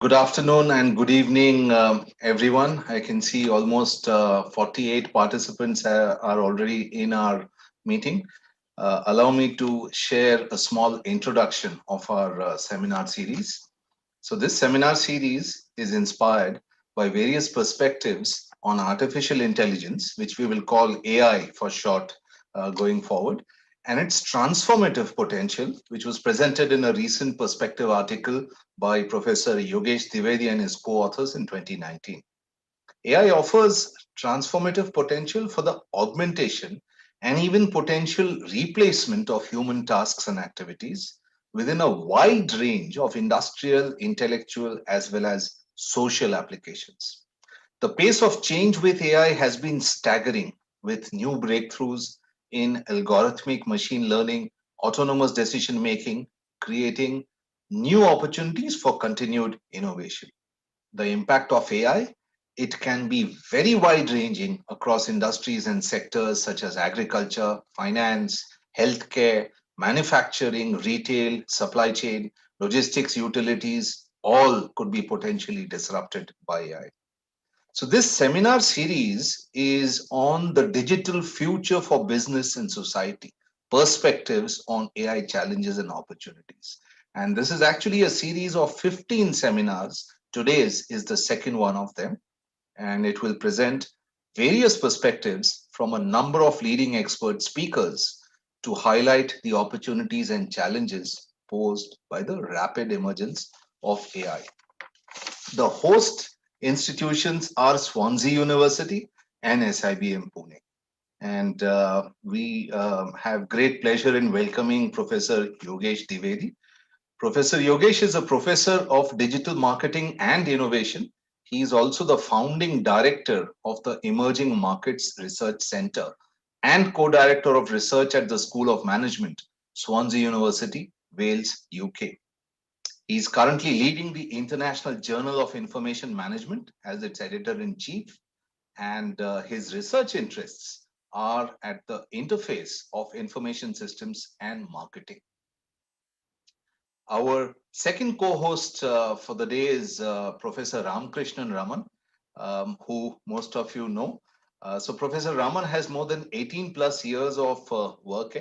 Good afternoon and good evening, everyone. I can see almost 48 participants are already in our meeting. Allow me to share a small introduction of our seminar series. So, this seminar series is inspired by various perspectives on artificial intelligence, which we will call AI for short going forward, and its transformative potential, which was presented in a recent perspective article by Professor Yogesh Dwivedi and his co authors in 2019. AI offers transformative potential for the augmentation and even potential replacement of human tasks and activities within a wide range of industrial, intellectual, as well as social applications. The pace of change with AI has been staggering, with new breakthroughs in algorithmic machine learning, autonomous decision making, creating new opportunities for continued innovation. The impact of AI, it can be very wide ranging across industries and sectors such as agriculture, finance, healthcare, manufacturing, retail, supply chain, logistics, utilities, all could be potentially disrupted by AI. So, this seminar series is on the digital future for business and society, perspectives on AI challenges and opportunities. And this is actually a series of 15 seminars. Today's is the second one of them, and it will present various perspectives from a number of leading expert speakers to highlight the opportunities and challenges posed by the rapid emergence of AI. The host institutions are Swansea University and SIBM Pune. And we have great pleasure in welcoming Professor Yogesh Dwivedi. Professor Yogesh is a professor of digital marketing and innovation. He is also the founding director of the Emerging Markets Research Center and co-director of research at the School of Management, Swansea University, Wales, UK. He is currently leading the International Journal of Information Management as its editor in chief, and his research interests are at the interface of information systems and marketing. Our second co host for the day is Professor Ramakrishnan Raman, who most of you know. So, Professor Raman has more than 18 plus years of work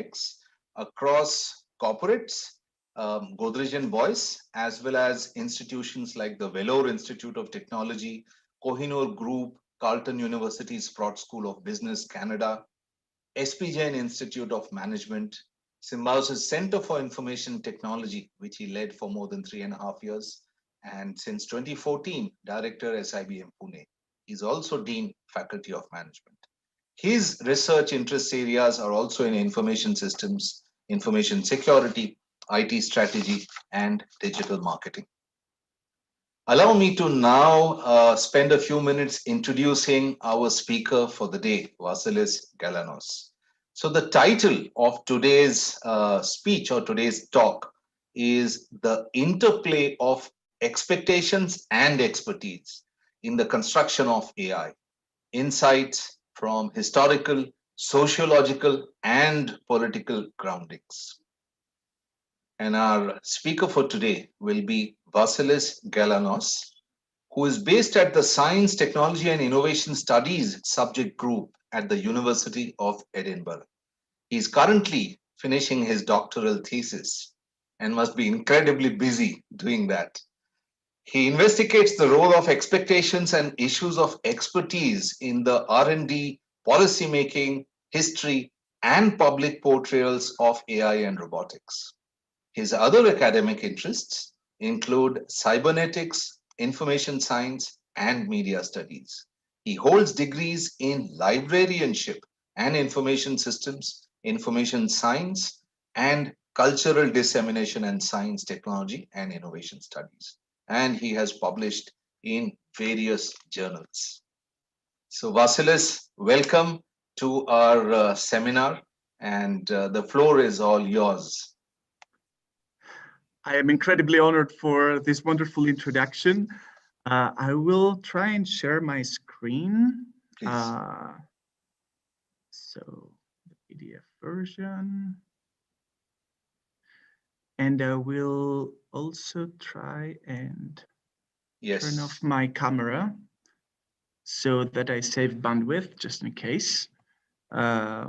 across corporates, Godrej and Boyce, as well as institutions like the Vellore Institute of Technology, Kohinoor Group, Carleton University Sprott School of Business, Canada, SP Jain Institute of Management, Symbiosis Center for Information Technology, which he led for more than 3.5 years, and since 2014, Director SIBM Pune. He's also Dean Faculty of Management. His research interest areas are also in information systems, information security, IT strategy, and digital marketing. Allow me to now spend a few minutes introducing our speaker for the day, Vasilis Galanos. So, the title of today's speech or today's talk is The Interplay of Expectations and Expertise in the Construction of AI, Insights from Historical, Sociological, and Political Groundings. And our speaker for today will be Vasilis Galanos, who is based at the Science, Technology and Innovation Studies subject group at the University of Edinburgh. He is currently finishing his doctoral thesis and must be incredibly busy doing that. He investigates the role of expectations and issues of expertise in the R&D, policy making, history, and public portrayals of AI and robotics. His other academic interests include cybernetics, information science, and media studies. He holds degrees in librarianship and information systems, information science, and cultural dissemination and science, technology, and innovation studies. And he has published in various journals. So, Vasilis, welcome to our seminar, and the floor is all yours. I am incredibly honored for this wonderful introduction. I will try and share my screen. So the PDF version. And I will also try and turn off Yes. my camera so that I save bandwidth just in case. I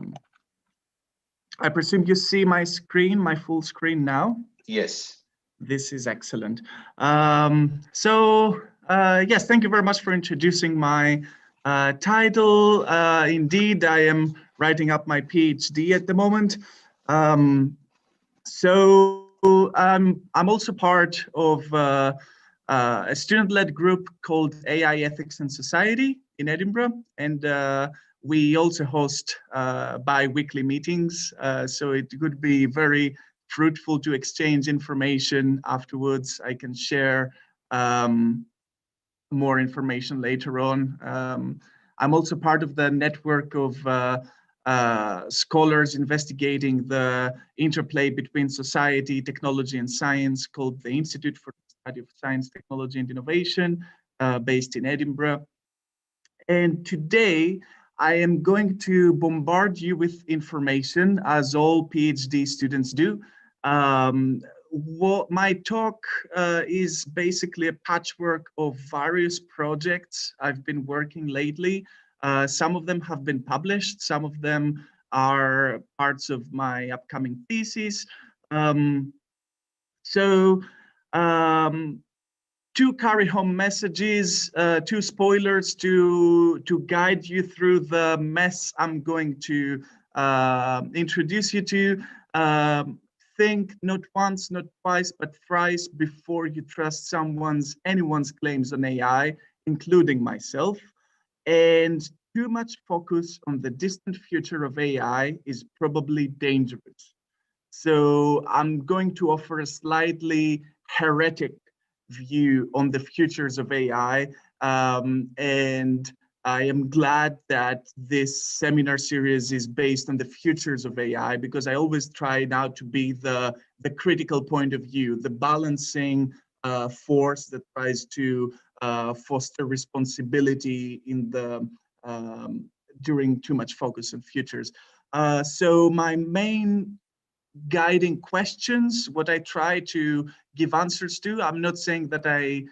presume you see my screen, my full screen now? Yes. This is excellent. Yes, thank you very much for introducing my title. Indeed, I am writing up my PhD at the moment. I'm also part of a student-led group called AI Ethics and Society in Edinburgh, and we also host bi-weekly meetings. So it could be very fruitful to exchange information afterwards. I can share more information later on. I'm also part of the network of scholars investigating the interplay between society, technology, and science called the Institute for the Study of Science, Technology, and Innovation, based in Edinburgh. And today, I am going to bombard you with information, as all PhD students do. What my talk is basically a patchwork of various projects I've been working lately. Some of them have been published, some of them are parts of my upcoming thesis. So two carry home messages, two spoilers to guide you through the mess I'm going to introduce you to. Think not once, not twice, but thrice before you trust anyone's claims on AI, including myself. And too much focus on the distant future of AI is probably dangerous. So I'm going to offer a slightly heretic view on the futures of AI. And I am glad that this seminar series is based on the futures of AI, because I always try now to be the critical point of view, the balancing force that tries to foster responsibility in the during too much focus on futures. So my main guiding questions, what I try to give answers to. I'm not saying that I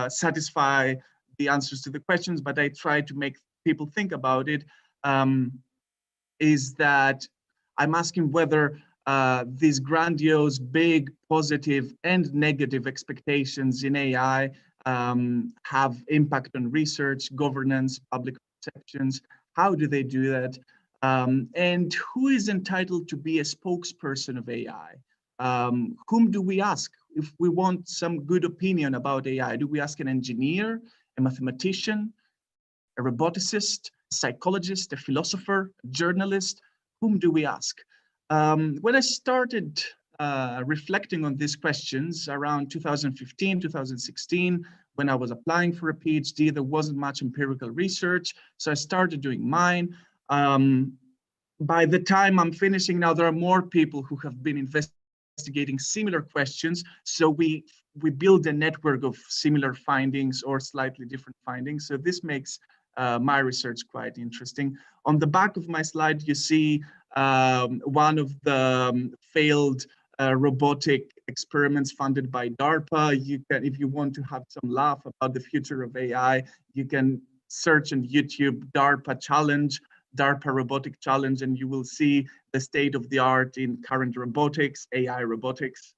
satisfy the answers to the questions, but I try to make people think about it, is that I'm asking whether these grandiose, big, positive and negative expectations in AI have impact on research, governance, public perceptions. How do they do that? And who is entitled to be a spokesperson of AI? Whom do we ask if we want some good opinion about AI? Do we ask an engineer, a mathematician, a roboticist, a psychologist, a philosopher, a journalist? Whom do we ask? When I started reflecting on these questions around 2015, 2016, when I was applying for a PhD, there wasn't much empirical research. So I started doing mine. By the time I'm finishing now, there are more people who have been investigating similar questions. So we build a network of similar findings or slightly different findings. So this makes my research quite interesting. On the back of my slide, you see one of the failed robotic experiments funded by DARPA. You can, if you want to have some laugh about the future of AI, you can search on YouTube DARPA challenge, DARPA robotic challenge, and you will see the state of the art in current robotics, AI robotics.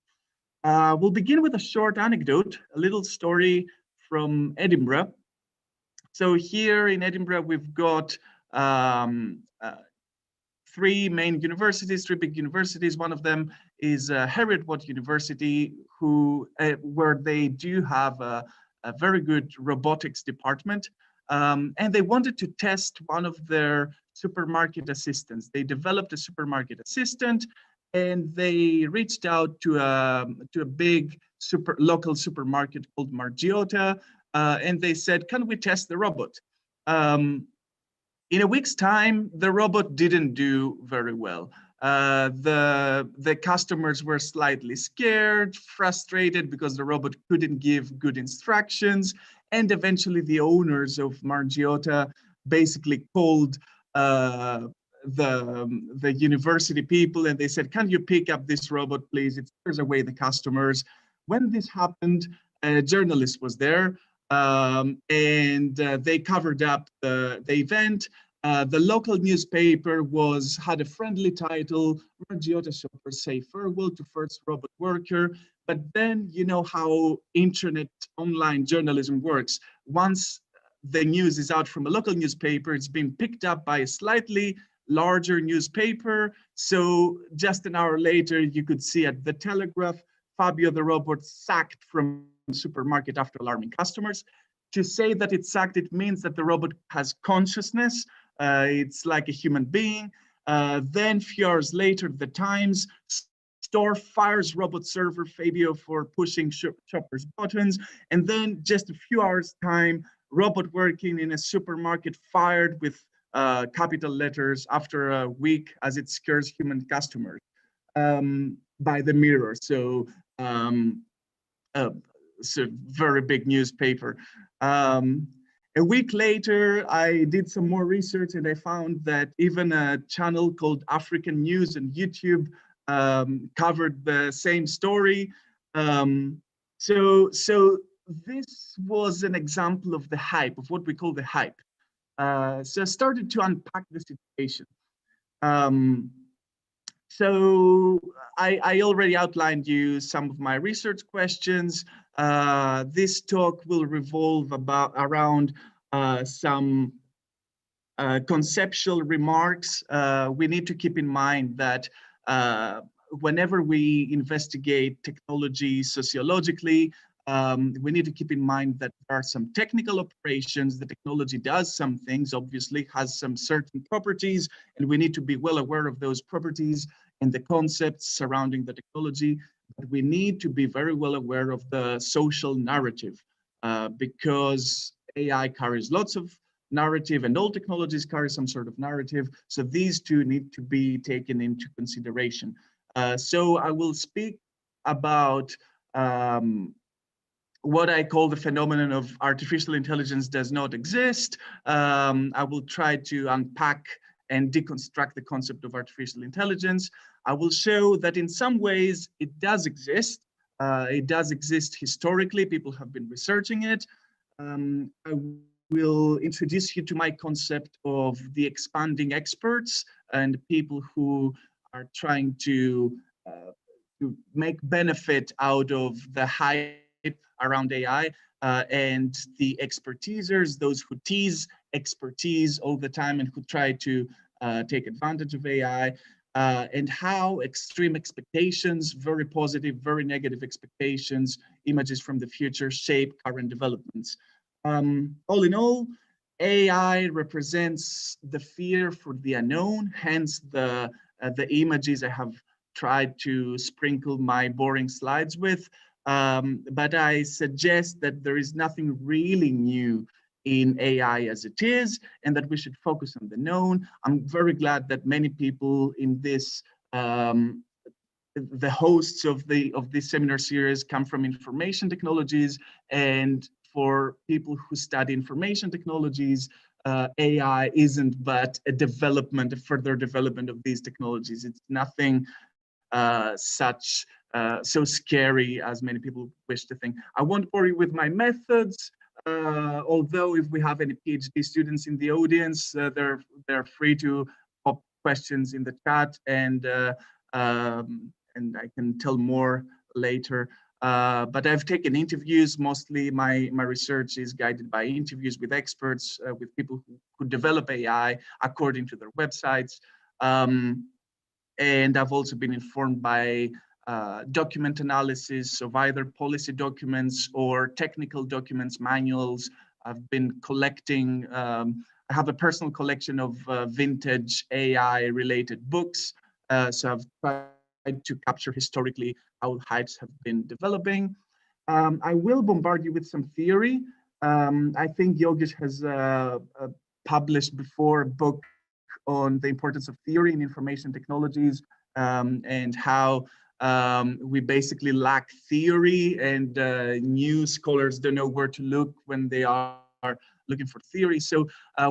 We'll begin with a short anecdote, a little story from Edinburgh. So here in Edinburgh, we've got three main universities, three big universities. One of them is Heriot-Watt University, where they do have a very good robotics department. And they wanted to test one of their supermarket assistants. They developed a supermarket assistant, and they reached out to a big local supermarket called Margiotta, and they said, "Can we test the robot?" In a week's time, the robot didn't do very well. The customers were slightly scared, frustrated because the robot couldn't give good instructions. And eventually the owners of Margiotta basically called the university people, and they said, "Can you pick up this robot, please? It scares away the customers." When this happened, a journalist was there. and they covered up the event. The local newspaper had a friendly title, Ragiota Shoppers Say Farewell to First Robot Worker. But then you know how internet online journalism works. Once the news is out from a local newspaper, it's been picked up by a slightly larger newspaper. So just an hour later, you could see at the Telegraph, Fabio the robot sacked from supermarket after alarming customers. To say that it's sacked, it means that the robot has consciousness. It's like a human being. Then a few hours later, the Times store fires robot server Fabio for pushing shoppers' buttons. And then just a few hours time, robot working in a supermarket fired with capital letters after a week as it scares human customers by the Mirror. So it's a very big newspaper. A week later, I did some more research and I found that even a channel called African News on YouTube covered the same story. So this was an example of the hype, of what we call the hype. So I started to unpack the situation. So I already outlined you some of my research questions. This talk will revolve around some conceptual remarks. We need to keep in mind that whenever we investigate technology sociologically, we need to keep in mind that there are some technical operations. The technology does some things, obviously, has some certain properties, and we need to be well aware of those properties and the concepts surrounding the technology. But we need to be very well aware of the social narrative because AI carries lots of narrative and all technologies carry some sort of narrative. So these two need to be taken into consideration. So I will speak about what I call the phenomenon of artificial intelligence does not exist. I will try to unpack and deconstruct the concept of artificial intelligence. I will show that in some ways it does exist. It does exist historically. People have been researching it. I will introduce you to my concept of the expanding experts and people who are trying to make benefit out of the hype around AI and the expertisers, those who tease expertise all the time and who try to take advantage of AI, and how extreme expectations, very positive, very negative expectations, images from the future shape current developments. All in all, AI represents the fear for the unknown, hence the images I have tried to sprinkle my boring slides with. But I suggest that there is nothing really new in AI as it is, and that we should focus on the known. I'm very glad that many people in this, the hosts of this seminar series come from information technologies, and for people who study information technologies, AI isn't but a further development of these technologies. It's nothing so scary as many people wish to think. I won't bore you with my methods, although if we have any PhD students in the audience, they're free to pop questions in the chat, and I can tell more later. But I've taken interviews. Mostly my research is guided by interviews with experts, with people who develop AI according to their websites. And I've also been informed by document analysis of either policy documents or technical documents, manuals. I've been collecting, I have a personal collection of vintage AI related books. So I've tried to capture historically how hypes have been developing. I will bombard you with some theory. I think Yogesh has published before a book on the importance of theory in information technologies, and how we basically lack theory, and new scholars don't know where to look when they are looking for theory. So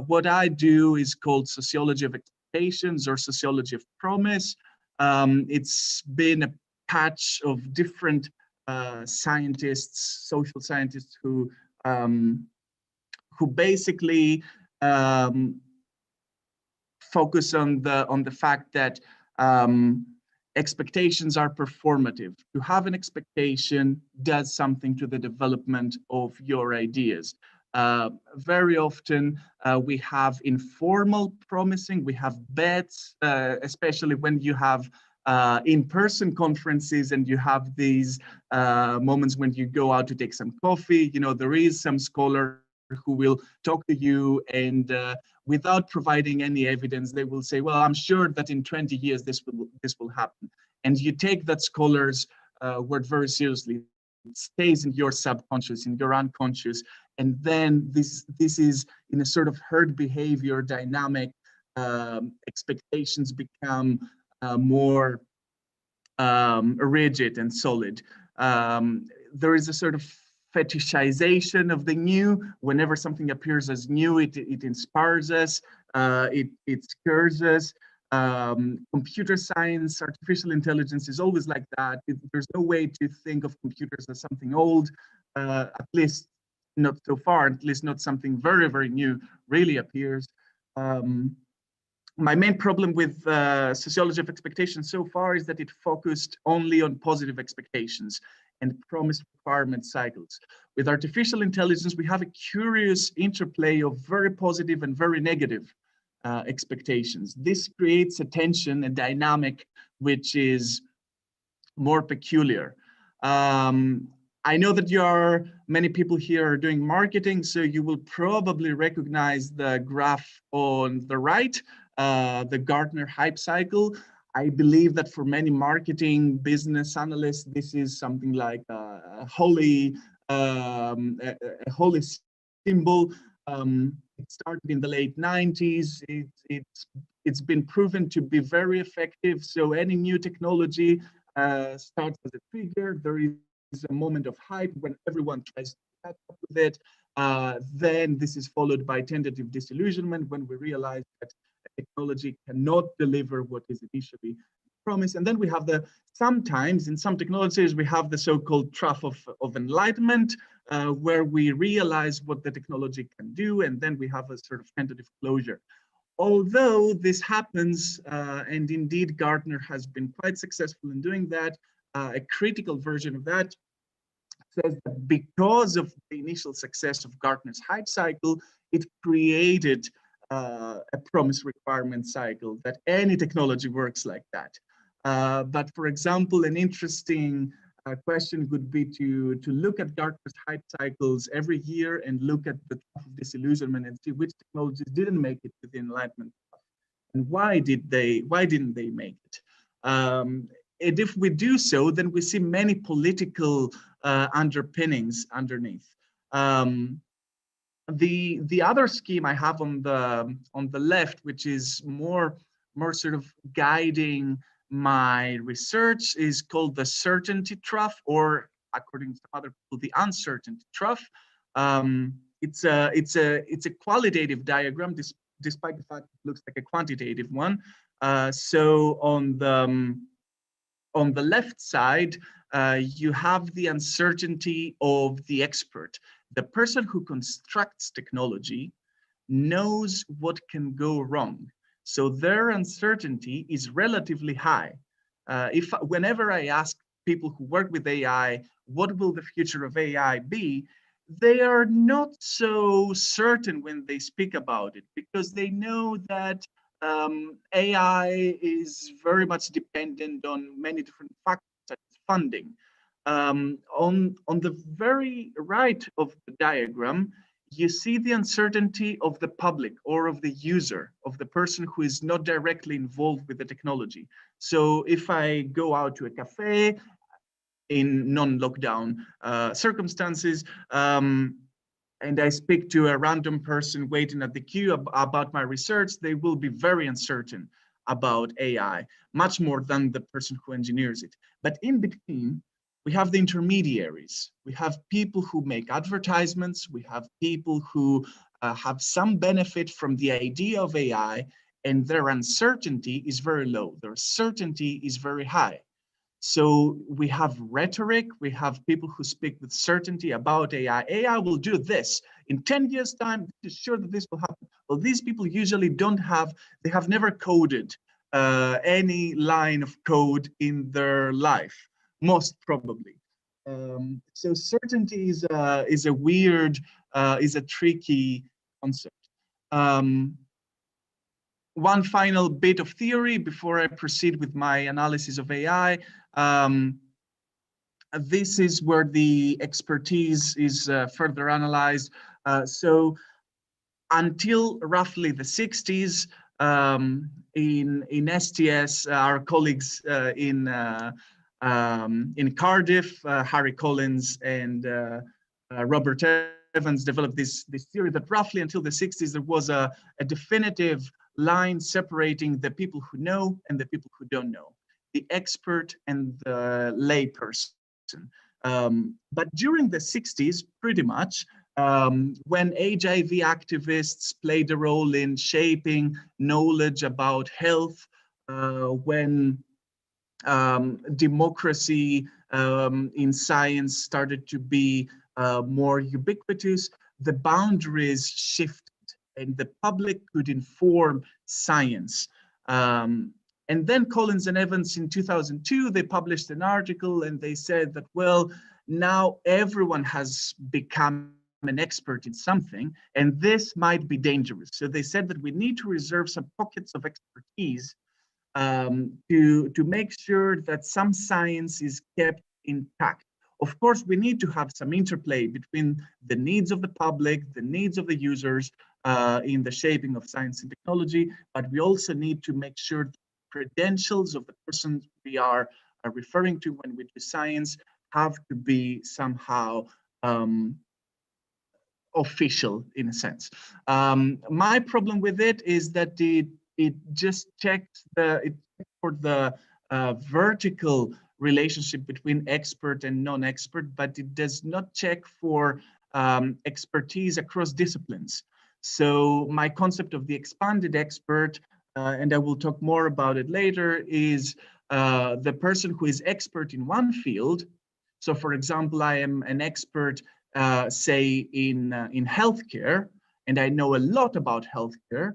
what I do is called Sociology of Expectations or Sociology of Promise. It's been a patch of different scientists, social scientists who who basically focus on the fact that expectations are performative. To have an expectation does something to the development of your ideas. Very often we have informal promising, we have bets, especially when you have in-person conferences and you have these moments when you go out to take some coffee. You know, there is some scholar who will talk to you and without providing any evidence, they will say, well, I'm sure that in 20 years this will happen. And you take that scholar's word very seriously. It stays in your subconscious, in your unconscious. And then this is in a sort of herd behavior dynamic. Expectations become more rigid and solid. There is a sort of fetishization of the new. Whenever something appears as new, it inspires us, it scares us. Computer science, artificial intelligence is always like that. There's no way to think of computers as something old, at least not so far, at least not something very, very new really appears. My main problem with sociology of expectation so far is that it focused only on positive expectations and promise requirement cycles. With artificial intelligence, we have a curious interplay of very positive and very negative expectations. This creates a tension, a dynamic, which is more peculiar. I know that many people here are doing marketing, so you will probably recognize the graph on the right, the Gartner hype cycle. I believe that for many marketing business analysts, this is something like a holy symbol. It started in the late 90s. It's been proven to be very effective. So any new technology starts as a trigger. There is a moment of hype when everyone tries to catch up with it. Then this is followed by tentative disillusionment when we realize that technology cannot deliver what is initially promised. And then we have sometimes in some technologies, we have the so-called trough of enlightenment, where we realize what the technology can do, and then we have a sort of tentative closure. Although this happens, and indeed Gartner has been quite successful in doing that, a critical version of that says that because of the initial success of Gartner's hype cycle, it created a promise requirement cycle, that any technology works like that. But for example, an interesting question would be to look at Gartner's hype cycles every year and look at the trough of disillusionment and see which technologies didn't make it to the enlightenment and why didn't they make it. And if we do so, then we see many political underpinnings underneath. The other scheme I have on the left, which is more sort of guiding my research, is called the certainty trough, or according to other people, the uncertainty trough. It's a qualitative diagram, despite the fact it looks like a quantitative one. So on the left side, you have the uncertainty of the expert. The person who constructs technology knows what can go wrong. So their uncertainty is relatively high. Whenever I ask people who work with AI, what will the future of AI be? They are not so certain when they speak about it, because they know that AI is very much dependent on many different factors, such as funding. On the very right of the diagram, you see the uncertainty of the public or of the user, of the person who is not directly involved with the technology. So if I go out to a cafe in non-lockdown circumstances, and I speak to a random person waiting at the queue about my research, they will be very uncertain about AI, much more than the person who engineers it. But in between, we have the intermediaries. We have people who make advertisements. We have people who have some benefit from the idea of AI, and their uncertainty is very low. Their certainty is very high. So we have rhetoric, we have people who speak with certainty about AI. AI will do this in 10 years' time. It's sure that this will happen. Well, these people usually they have never coded any line of code in their life, most probably. So certainty is a weird, is a tricky concept. One final bit of theory before I proceed with my analysis of AI. This is where the expertise is further analyzed. So until roughly the 60s, in STS, our colleagues in Cardiff, Harry Collins and Robert Evans developed this theory that roughly until the 60s, there was a definitive line separating the people who know and the people who don't know, the expert and the lay person. But during the 60s, pretty much, when HIV activists played a role in shaping knowledge about health, when democracy in science started to be more ubiquitous, the boundaries shifted and the public could inform science. And then Collins and Evans in 2002, they published an article and they said that, well, now everyone has become an expert in something, and this might be dangerous. So they said that we need to reserve some pockets of expertise to make sure that some science is kept intact. Of course, we need to have some interplay between the needs of the public, the needs of the users in the shaping of science and technology, but we also need to make sure the credentials of the person we are referring to when we do science have to be somehow official in a sense. My problem with it is that it just checks for the vertical relationship between expert and non-expert, but it does not check for expertise across disciplines. So my concept of the expanded expert, and I will talk more about it later, is the person who is expert in one field. So for example, I am an expert, say in healthcare, and I know a lot about healthcare.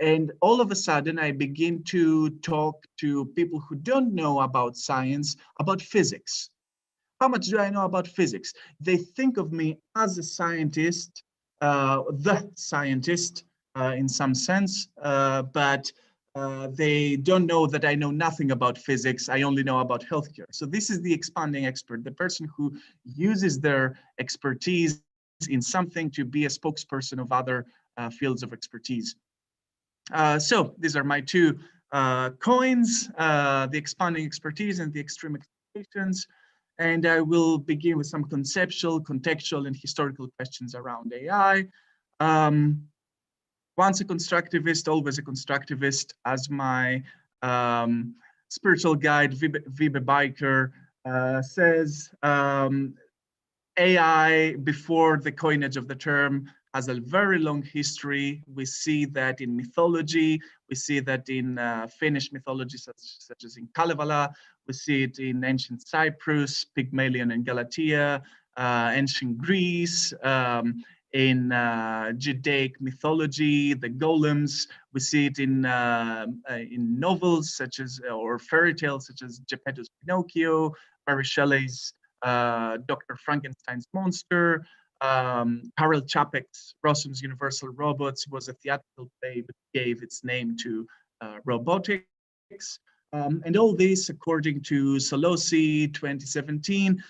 And all of a sudden, I begin to talk to people who don't know about science, about physics. How much do I know about physics? They think of me as a scientist, the scientist in some sense, but they don't know that I know nothing about physics. I only know about healthcare. So this is the expanding expert, the person who uses their expertise in something to be a spokesperson of other fields of expertise. So these are my two coins, the expanding expertise and the extreme expectations. And I will begin with some conceptual, contextual, and historical questions around AI. Once a constructivist, always a constructivist, as my spiritual guide, Wiebe Biker, says, AI, before the coinage of the term, has a very long history. We see that in mythology, we see that in Finnish mythology, such as in Kalevala, we see it in ancient Cyprus, Pygmalion and Galatia, ancient Greece, in Judaic mythology, the golems. We see it in novels such as, or fairy tales such as Geppetto's Pinocchio, Mary Shelley's Dr. Frankenstein's monster. Karel Čapek's Rossum's Universal Robots was a theatrical play that gave its name to robotics. And all this, according to Solosi 2017,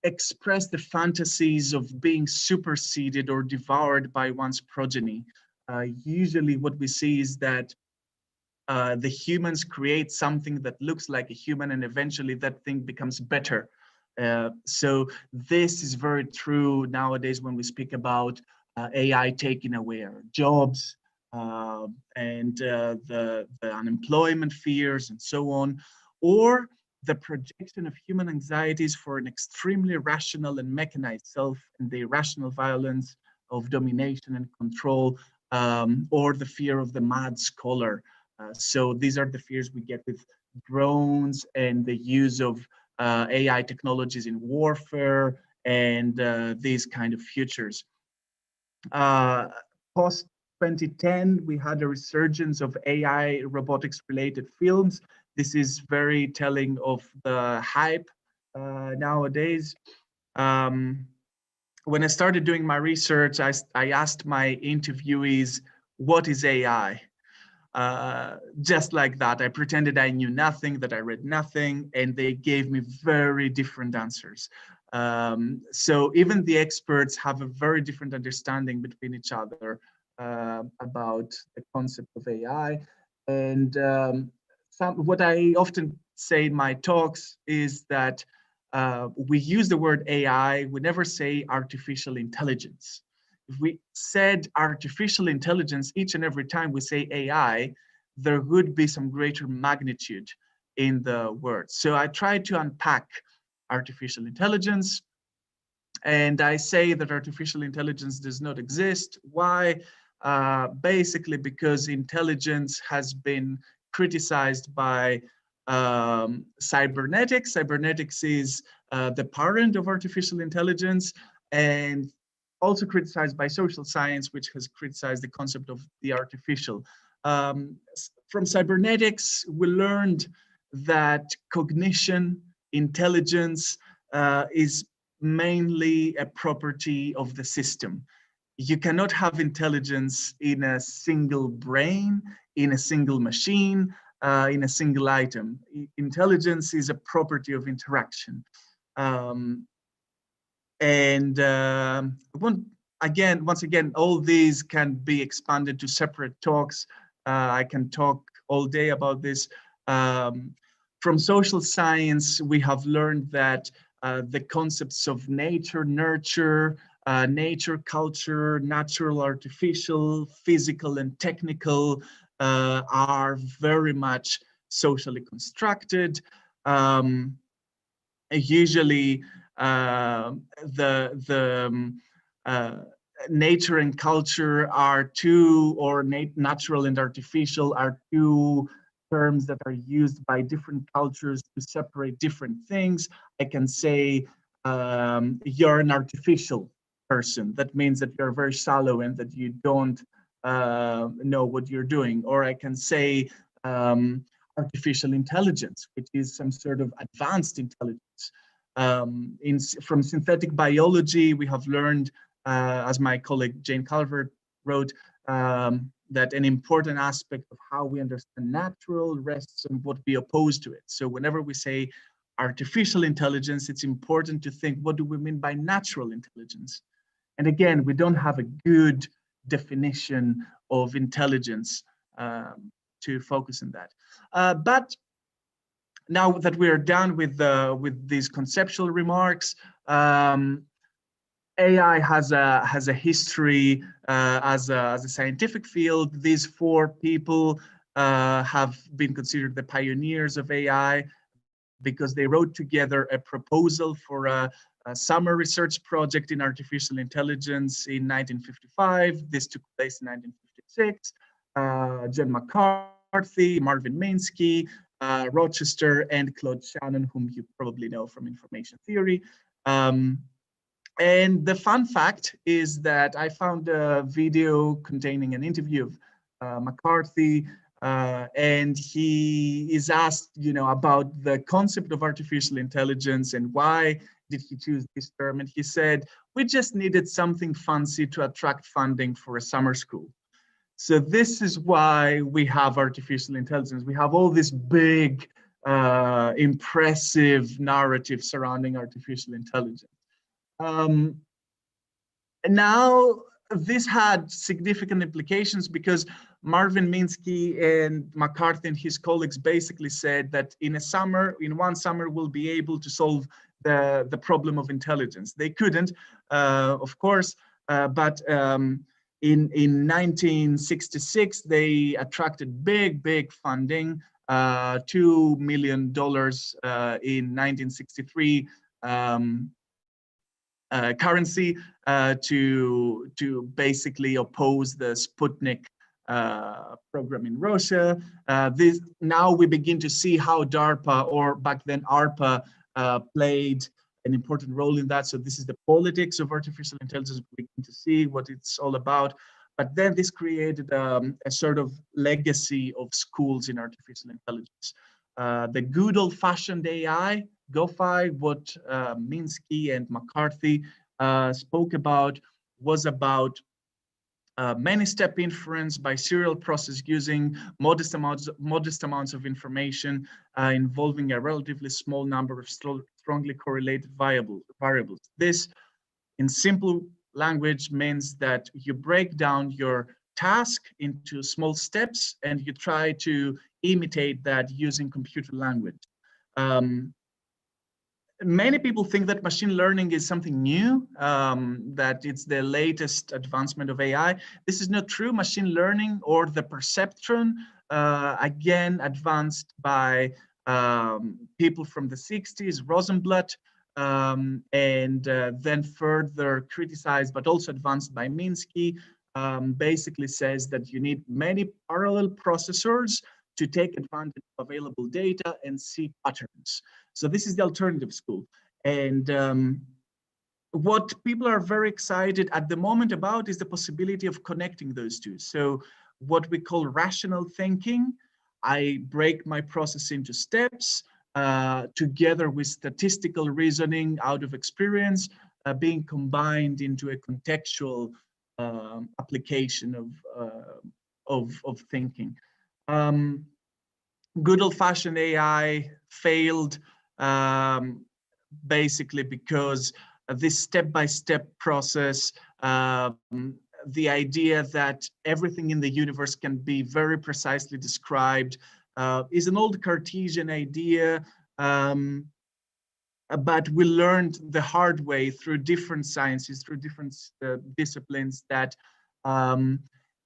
express the fantasies of being superseded or devoured by one's progeny. Usually what we see is that the humans create something that looks like a human, and eventually that thing becomes better. So this is very true nowadays when we speak about AI taking away our jobs and the unemployment fears and so on, or the projection of human anxieties for an extremely rational and mechanized self, and the irrational violence of domination and control, or the fear of the mad scholar. So these are the fears we get with drones and the use of AI technologies in warfare and these kind of futures. Post 2010, we had a resurgence of AI robotics related films. This is very telling of the hype nowadays. When I started doing my research, I asked my interviewees, what is AI? Just like that, I pretended I knew nothing, that I read nothing, and they gave me very different answers. So even the experts have a very different understanding between each other about the concept of AI. And what I often say in my talks is that we use the word AI, we never say artificial intelligence. If we said artificial intelligence each and every time we say AI, there would be some greater magnitude in the word. So I tried to unpack artificial intelligence, and I say that artificial intelligence does not exist. Why? Basically because intelligence has been criticized by cybernetics. Cybernetics is the parent of artificial intelligence, and also criticized by social science, which has criticized the concept of the artificial. From cybernetics, we learned that cognition, intelligence is mainly a property of the system. You cannot have intelligence in a single brain, in a single machine, in a single item. Intelligence is a property of interaction. Once again, all these can be expanded to separate talks. I can talk all day about this. From social science, we have learned that the concepts of nature, nurture, nature, culture, natural, artificial, physical, and technical are very much socially constructed. Usually, nature and culture are two, or natural and artificial are two terms that are used by different cultures to separate different things. I can say you're an artificial person. That means that you're very shallow and that you don't know what you're doing. Or I can say artificial intelligence, which is some sort of advanced intelligence. From synthetic biology, we have learned, as my colleague Jane Calvert wrote, that an important aspect of how we understand natural rests on what we oppose to it. So whenever we say artificial intelligence, it's important to think, what do we mean by natural intelligence? And again, we don't have a good definition of intelligence to focus on that. But now that we are done with these conceptual remarks, AI has a history as a scientific field. These four people have been considered the pioneers of AI because they wrote together a proposal for a summer research project in artificial intelligence in 1955. This took place in 1956. John McCarthy, Marvin Minsky, Rochester, and Claude Shannon, whom you probably know from information theory. And the fun fact is that I found a video containing an interview of McCarthy, and he is asked, about the concept of artificial intelligence and why did he choose this term. And he said, we just needed something fancy to attract funding for a summer school. So this is why we have artificial intelligence. We have all this big, impressive narrative surrounding artificial intelligence. And now this had significant implications because Marvin Minsky and McCarthy and his colleagues basically said that in one summer, we'll be able to solve the problem of intelligence. They couldn't, of course, but in 1966, they attracted big funding, $2 million in 1963 currency to basically oppose the Sputnik program in Russia. Now we begin to see how DARPA, or back then ARPA, played an important role in that. So this is the politics of artificial intelligence. We begin to see what it's all about. But then this created a sort of legacy of schools in artificial intelligence. The good old-fashioned AI, GoFi, what Minsky and McCarthy spoke about, was about many-step inference by serial process using modest amounts of information involving a relatively small number of strongly correlated variables. This, in simple language, means that you break down your task into small steps and you try to imitate that using computer language. Many people think that machine learning is something new, that it's the latest advancement of AI. This is not true. Machine learning, or the perceptron, again, advanced by people from the 60s, Rosenblatt, and then further criticized, but also advanced by Minsky, basically says that you need many parallel processors to take advantage of available data and see patterns. So this is the alternative school. And what people are very excited at the moment about is the possibility of connecting those two. So what we call rational thinking, I break my process into steps, together with statistical reasoning out of experience, being combined into a contextual application of thinking. Good old-fashioned AI failed basically because this step-by-step process, the idea that everything in the universe can be very precisely described, is an old Cartesian idea, but we learned the hard way through different sciences, through different disciplines, that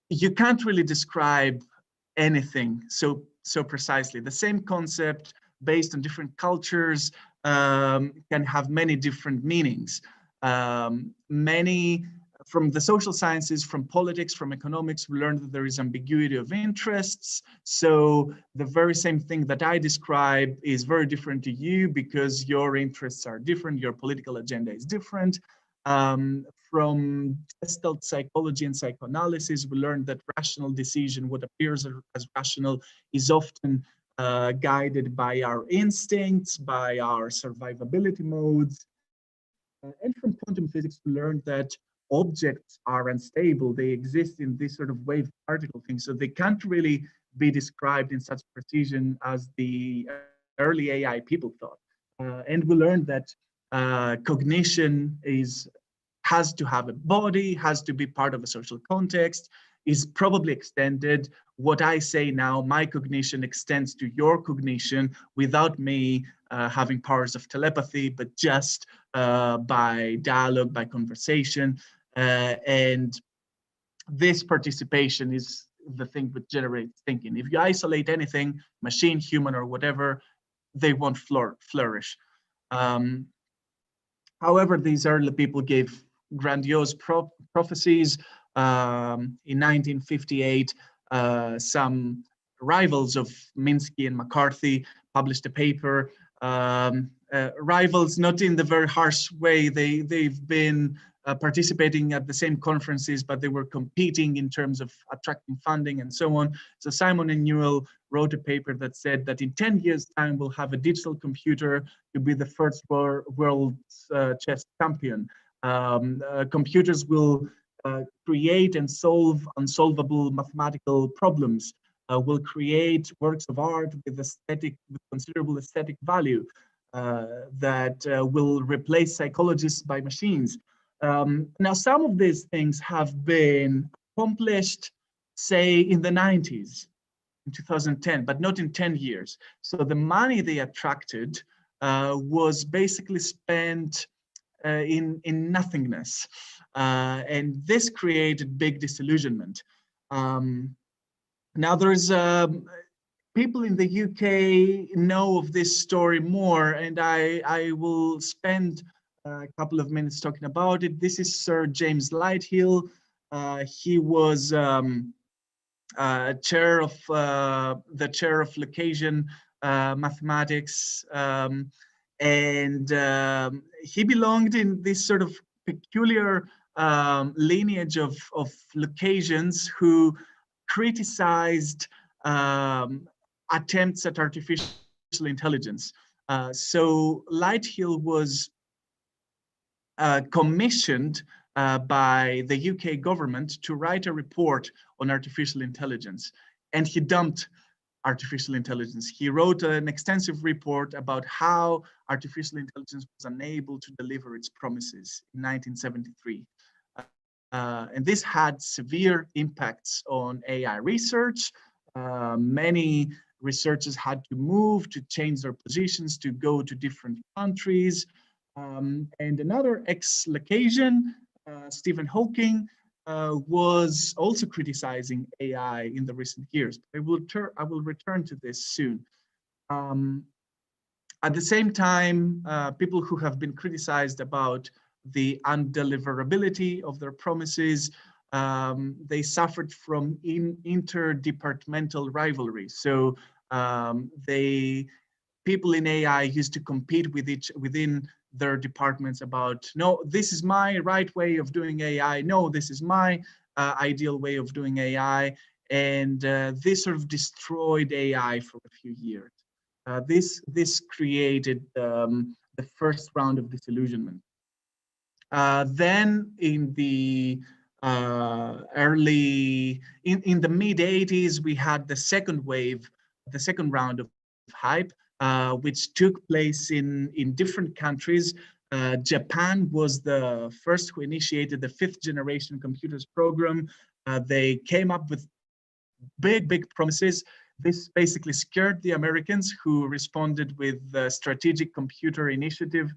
you can't really describe anything so precisely. The same concept based on different cultures can have many different meanings. Many from the social sciences, from politics, from economics, we learned that there is ambiguity of interests. So the very same thing that I describe is very different to you because your interests are different, your political agenda is different. From Gestalt psychology and psychoanalysis, we learned that rational decision, what appears as rational, is often guided by our instincts, by our survivability modes. And from quantum physics, we learned that objects are unstable. They exist in this sort of wave particle thing. So they can't really be described in such precision as the early AI people thought. And we learned that cognition has to have a body, has to be part of a social context, is probably extended. What I say now, my cognition extends to your cognition without me having powers of telepathy, but just by dialogue, by conversation. And this participation is the thing that generates thinking. If you isolate anything, machine, human, or whatever, they won't flourish. However, these early people gave grandiose prophecies. In 1958, some rivals of Minsky and McCarthy published a paper. Rivals, not in the very harsh way. They've been participating at the same conferences, but they were competing in terms of attracting funding and so on. So Simon and Newell wrote a paper that said that in 10 years' time, we'll have a digital computer to be the first world chess champion. Computers will create and solve unsolvable mathematical problems, will create works of art with considerable aesthetic value that will replace psychologists by machines. Now, some of these things have been accomplished, say, in the 90s, in 2010, but not in 10 years. So the money they attracted was basically spent in nothingness. And this created big disillusionment. Now there's people in the UK know of this story more, and I will spend a couple of minutes talking about it. This is Sir James Lighthill. He was chair of the chair of Lacasian mathematics, and he belonged in this sort of peculiar lineage of Lacasians who criticized attempts at artificial intelligence. So Lighthill was commissioned by the UK government to write a report on artificial intelligence, and he dumped artificial intelligence. He wrote an extensive report about how artificial intelligence was unable to deliver its promises in 1973. And this had severe impacts on AI research. Many researchers had to move, to change their positions, to go to different countries. And another ex-Lacasian, Stephen Hawking, was also criticizing AI in the recent years. I will return to this soon. At the same time, people who have been criticized about the undeliverability of their promises, they suffered from interdepartmental rivalry. So people in AI used to compete within their departments about, no, this is my right way of doing AI. No, this is my ideal way of doing AI. And this sort of destroyed AI for a few years. This created the first round of disillusionment. Then in the in the mid 80s, we had the second wave, the second round of hype, which took place in different countries. Japan was the first who initiated the 5th generation computers program. They came up with big promises. This basically scared the Americans, who responded with the Strategic Computer Initiative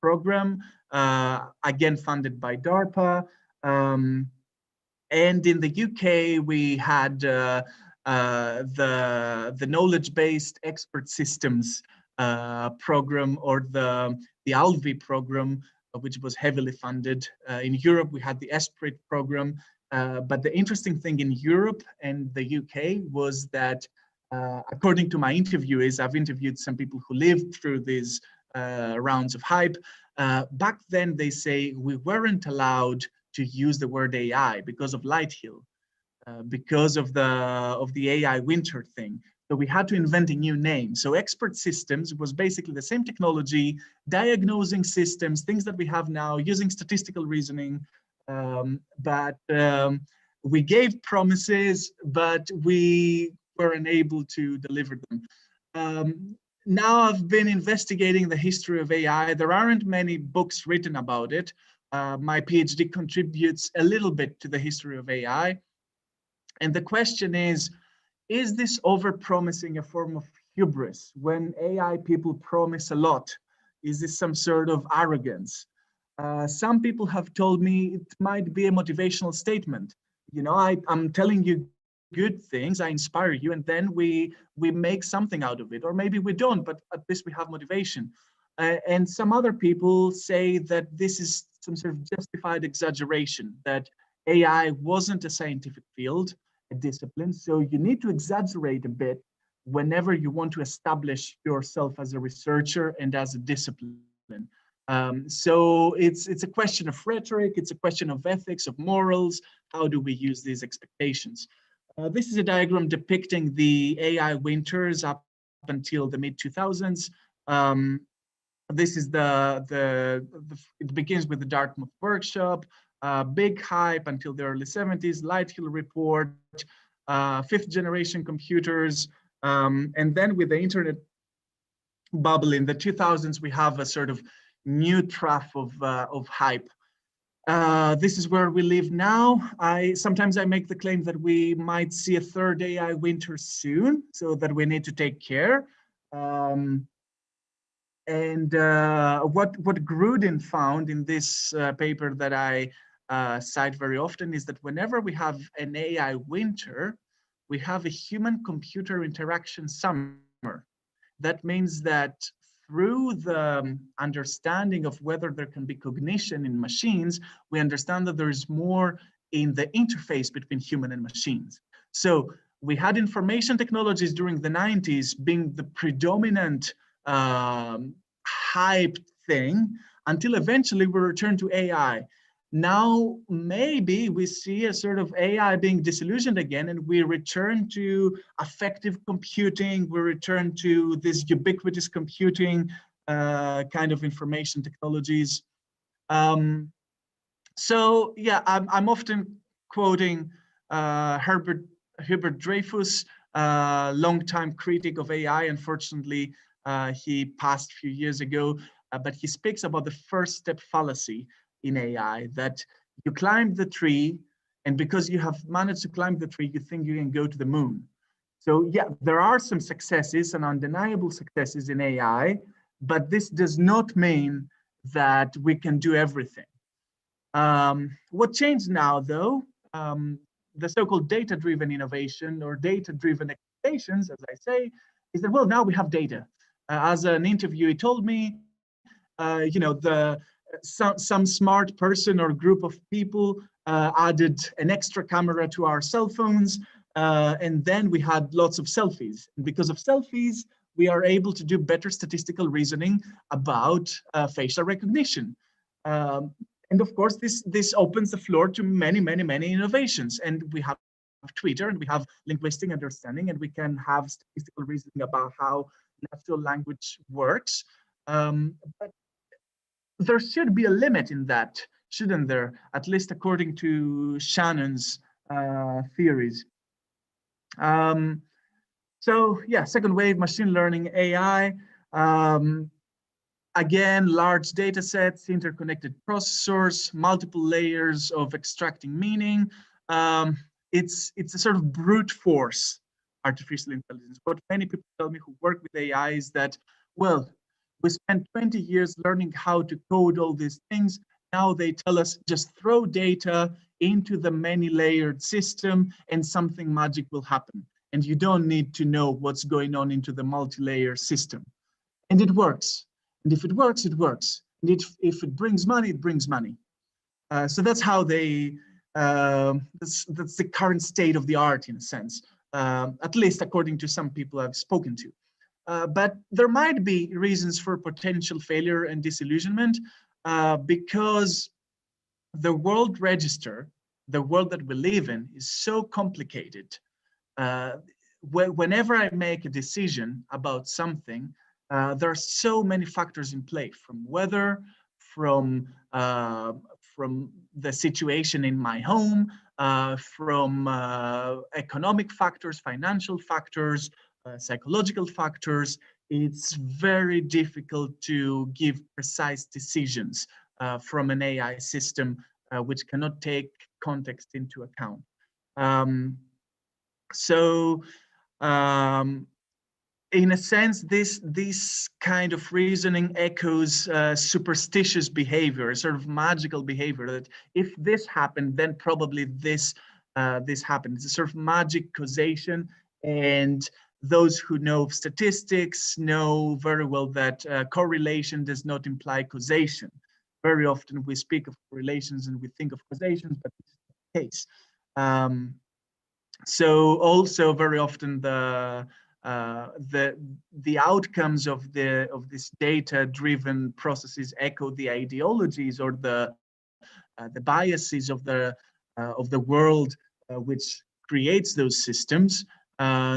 program, again funded by DARPA. And in the UK, we had the knowledge-based expert systems program, or the ALVI program, which was heavily funded. In Europe, we had the ESPRIT program. But the interesting thing in Europe and the UK was that, according to my interviewees, I've interviewed some people who lived through these rounds of hype. Back then, they say we weren't allowed to use the word AI because of Lighthill, because of the AI winter thing. So we had to invent a new name. So expert systems was basically the same technology, diagnosing systems, things that we have now, using statistical reasoning. But we gave promises, but we were unable to deliver them. Now I've been investigating the history of AI. There aren't many books written about it. My PhD contributes a little bit to the history of AI. And the question is this over-promising a form of hubris? When AI people promise a lot, is this some sort of arrogance? Some people have told me it might be a motivational statement. You know, I'm telling you good things, I inspire you, and then we make something out of it. Or maybe we don't, but at least we have motivation. And some other people say that this is some sort of justified exaggeration, that AI wasn't a scientific field, a discipline, so you need to exaggerate a bit whenever you want to establish yourself as a researcher and as a discipline. So it's a question of rhetoric, it's a question of ethics, of morals. How do we use these expectations? This is a diagram depicting the AI winters up until the mid-2000s. This is it begins with the Dartmouth workshop, big hype until the early 70s, Lighthill report, 5th generation computers, and then with the internet bubble in the 2000s, we have a sort of new trough of hype. This is where we live now. Sometimes I make the claim that we might see a third AI winter soon, so that we need to take care. What Gruden found in this paper that I cite very often is that whenever we have an AI winter, we have a human-computer interaction summer. That means that through the understanding of whether there can be cognition in machines, we understand that there is more in the interface between human and machines. So we had information technologies during the 90s being the predominant hyped thing until eventually we returned to AI. Now, maybe we see a sort of AI being disillusioned again, and we return to affective computing, we return to this ubiquitous computing kind of information technologies. So yeah, I'm often quoting Hubert Dreyfus, longtime critic of AI. Unfortunately, he passed a few years ago, but he speaks about the first step fallacy in AI, that you climb the tree, and because you have managed to climb the tree, you think you can go to the moon. So yeah, there are some successes and undeniable successes in AI, but this does not mean that we can do everything. What changed now, though, the so-called data-driven innovation or data-driven expectations, as I say, is that, well, now we have data. As an interviewee told me, you know, some smart person or group of people added an extra camera to our cell phones, and then we had lots of selfies. And because of selfies, we are able to do better statistical reasoning about facial recognition. And of course, this opens the floor to many innovations. And we have Twitter, and we have linguistic understanding, and we can have statistical reasoning about how natural language works. But there should be a limit in that, shouldn't there? At least according to Shannon's theories. So yeah, second wave, machine learning, AI. Again, large data sets, interconnected processors, multiple layers of extracting meaning. It's a sort of brute force artificial intelligence. What many people tell me who work with AI is that, well, we spent 20 years learning how to code all these things. Now they tell us just throw data into the many-layered system and something magic will happen. And you don't need to know what's going on into the multi-layer system. And it works. And if it works, it works. And if it brings money, it brings money. So that's how they, that's the current state of the art in a sense, at least according to some people I've spoken to. But there might be reasons for potential failure and disillusionment because the world register, the world that we live in, is so complicated. Whenever I make a decision about something, there are so many factors in play, from weather, from the situation in my home, from economic factors, financial factors, psychological factors. It's very difficult to give precise decisions from an AI system which cannot take context into account. In a sense, this kind of reasoning echoes superstitious behavior, sort of magical behavior, that if this happened, then probably this happened. It's a sort of magic causation, and those who know statistics know very well that correlation does not imply causation. Very often we speak of correlations and we think of causations, but this is not the case. So also very often the outcomes of this data-driven processes echo the ideologies or the biases of the world which creates those systems.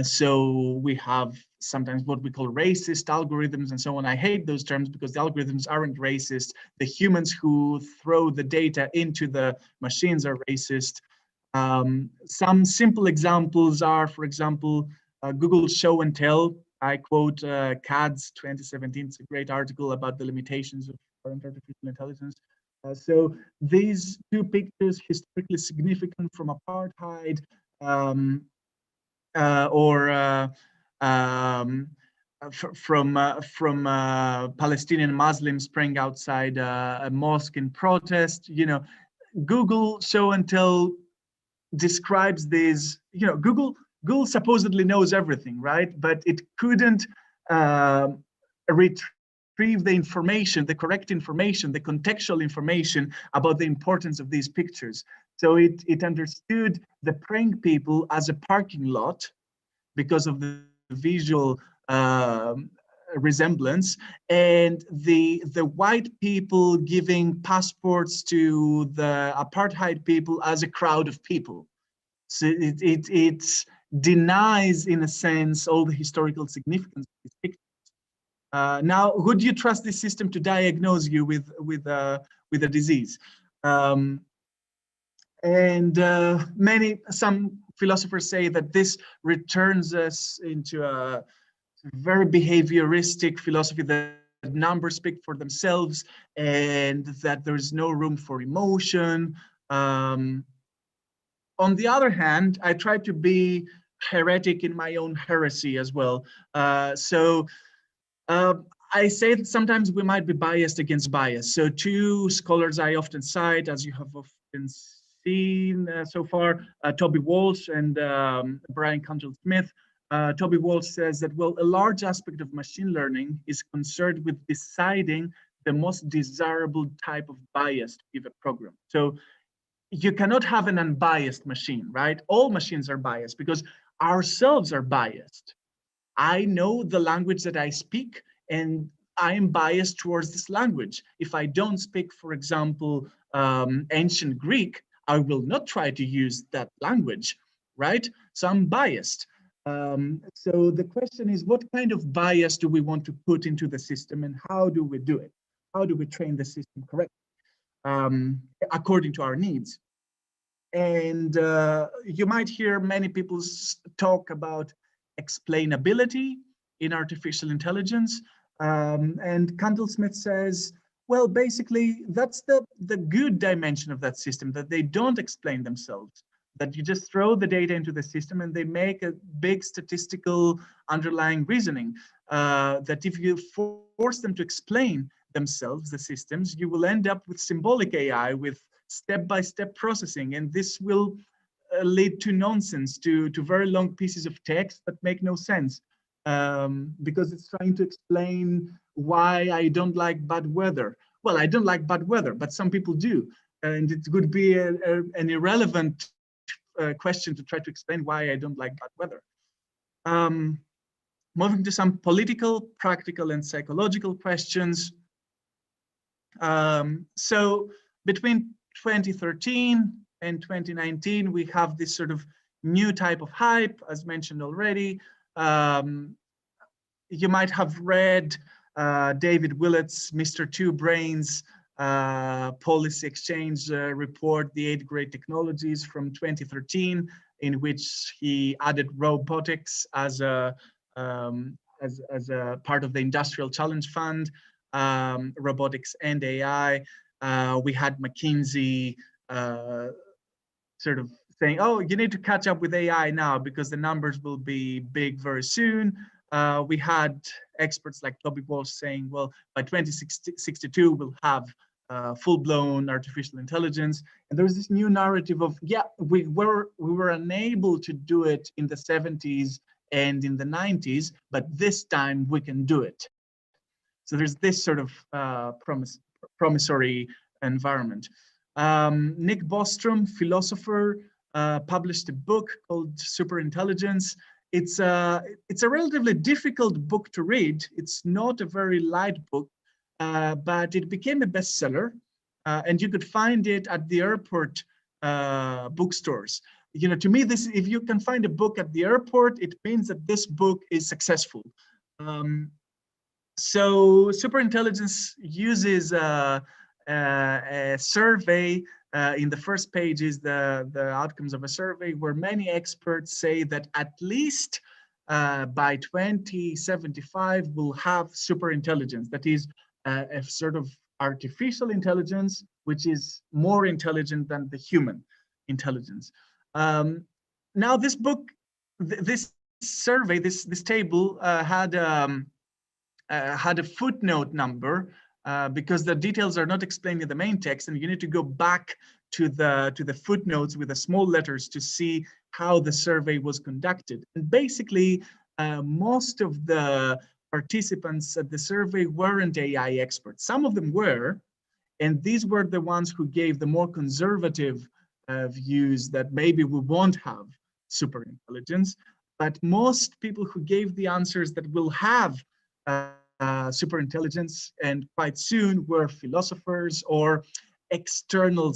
So we have sometimes what we call racist algorithms and so on. I hate those terms because the algorithms aren't racist. The humans who throw the data into the machines are racist. Some simple examples are, for example, Google Show and Tell. I quote CADS 2017. It's a great article about the limitations of current artificial intelligence. So these two pictures, historically significant from apartheid from Palestinian Muslims praying outside a mosque in protest. You know, Google Show and Tell describes these. You know, Google supposedly knows everything, right? But it couldn't retrieve the information, the correct information, the contextual information about the importance of these pictures. So it understood the praying people as a parking lot because of the visual resemblance, and the white people giving passports to the apartheid people as a crowd of people. So it denies, in a sense, all the historical significance of these pictures. Now, would you trust this system to diagnose you with a disease? Some philosophers say that this returns us into a very behavioristic philosophy, that numbers speak for themselves and that there's no room for emotion. On the other hand, I try to be heretic in my own heresy as well. I say that sometimes we might be biased against bias. So two scholars I often cite, as you have often seen so far, Toby Walsh and Brian Candle-Smith. Toby Walsh says that, well, a large aspect of machine learning is concerned with deciding the most desirable type of bias to give a program. So you cannot have an unbiased machine, right? All machines are biased because ourselves are biased. I know the language that I speak, and I am biased towards this language. If I don't speak, for example, ancient Greek, I will not try to use that language, right? So I'm biased. So the question is, what kind of bias do we want to put into the system, and how do we do it? How do we train the system correctly, according to our needs? And you might hear many people talk about explainability in artificial intelligence. And Candle-Smith says, well, basically, that's the good dimension of that system, that they don't explain themselves, that you just throw the data into the system and they make a big statistical underlying reasoning, that if you force them to explain themselves, the systems, you will end up with symbolic AI, with step-by-step processing, and this will lead to nonsense, to very long pieces of text that make no sense, because it's trying to explain why I don't like bad weather. Well, I don't like bad weather, but some people do, and it would be an irrelevant question to try to explain why I don't like bad weather. Moving to some political, practical, and psychological questions. So between 2013 and 2019, we have this sort of new type of hype, as mentioned already. You might have read David Willett's Mr. Two Brains policy exchange report, The 8 Great Technologies from 2013, in which he added robotics as a part of the Industrial Challenge Fund, robotics and AI. We had McKinsey sort of saying, oh, you need to catch up with AI now because the numbers will be big very soon. We had experts like Toby Walsh saying, well, by 2062, we'll have full-blown artificial intelligence. And there's this new narrative of, yeah, we were unable to do it in the 70s and in the 90s, but this time we can do it. So there's this sort of promissory environment. Nick Bostrom, philosopher, published a book called Superintelligence. It's a relatively difficult book to read. It's not a very light book, but it became a bestseller, and you could find it at the airport bookstores. You know, to me, this, if you can find a book at the airport, it means that this book is successful. So Superintelligence uses a survey. In the first page is the outcomes of a survey where many experts say that at least by 2075 we'll have superintelligence. That is a sort of artificial intelligence which is more intelligent than the human intelligence. Now this book, this survey, this table had a footnote number because the details are not explained in the main text, and you need to go back to the footnotes with the small letters to see how the survey was conducted. And basically, most of the participants at the survey weren't AI experts. Some of them were, and these were the ones who gave the more conservative views that maybe we won't have super intelligence, but most people who gave the answers that we'll have super intelligence and quite soon were philosophers or external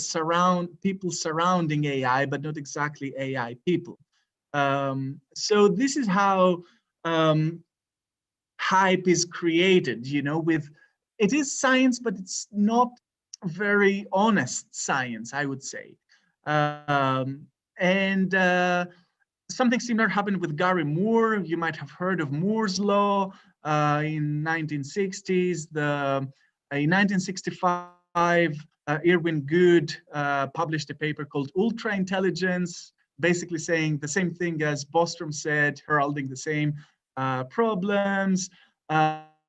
people surrounding AI, but not exactly AI people. So this is how hype is created, you know, it is science, but it's not very honest science, I would say. And something similar happened with Gary Moore. You might have heard of Moore's law in 1960s. In 1965, Irwin Good published a paper called Ultra Intelligence, basically saying the same thing as Bostrom said, heralding the same problems.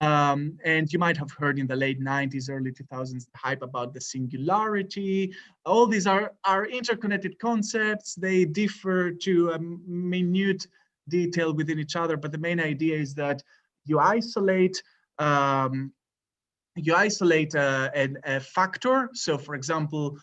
And you might have heard in the late 90s, early 2000s, the hype about the singularity. All these are interconnected concepts. They differ to a minute detail within each other, but the main idea is that you isolate a factor. So for example,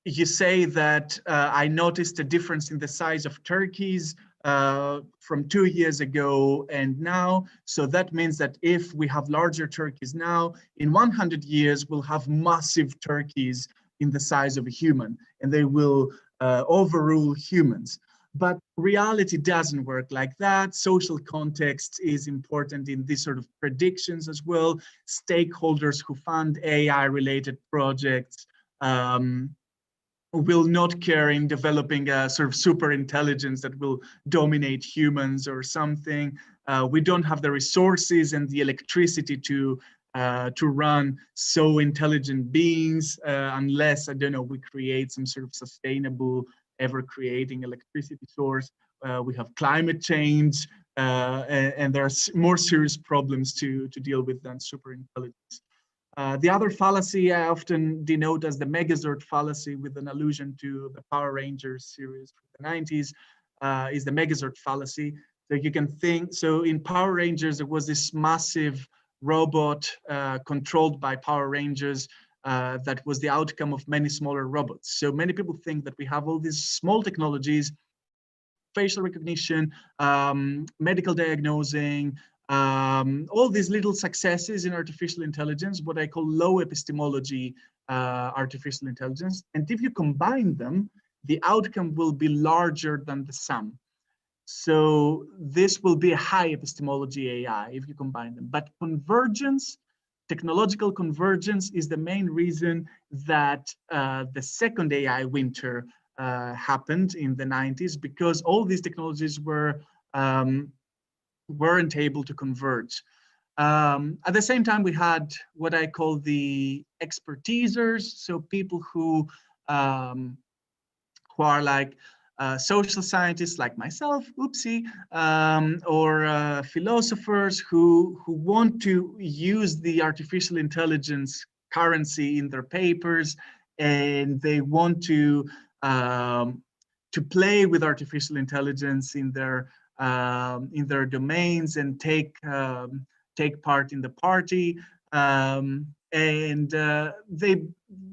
you say that I noticed a difference in the size of turkeys from 2 years ago and now. So that means that if we have larger turkeys now, in 100 years, we'll have massive turkeys in the size of a human, and they will overrule humans. But reality doesn't work like that. Social context is important in these sort of predictions as well. Stakeholders who fund AI-related projects will not care in developing a sort of super intelligence that will dominate humans or something. We don't have the resources and the electricity to run so intelligent beings unless, I don't know, we create some sort of sustainable, ever-creating electricity source. We have climate change, and there are more serious problems to deal with than super intelligence. The other fallacy I often denote as the Megazord fallacy, with an allusion to the Power Rangers series from the 90s, is the Megazord fallacy. So you can think, so in Power Rangers, there was this massive robot controlled by Power Rangers that was the outcome of many smaller robots. So many people think that we have all these small technologies, facial recognition, medical diagnosing, all these little successes in artificial intelligence, what I call low epistemology artificial intelligence. And if you combine them, the outcome will be larger than the sum. So this will be a high epistemology AI if you combine them. But convergence, technological convergence, is the main reason that the second AI winter happened in the 90s, because all these technologies weren't able to converge. At the same time, we had what I call the expertisers, so people who are like social scientists like myself, oopsie, or philosophers who want to use the artificial intelligence currency in their papers, and they want to play with artificial intelligence in their domains and take part in the party. And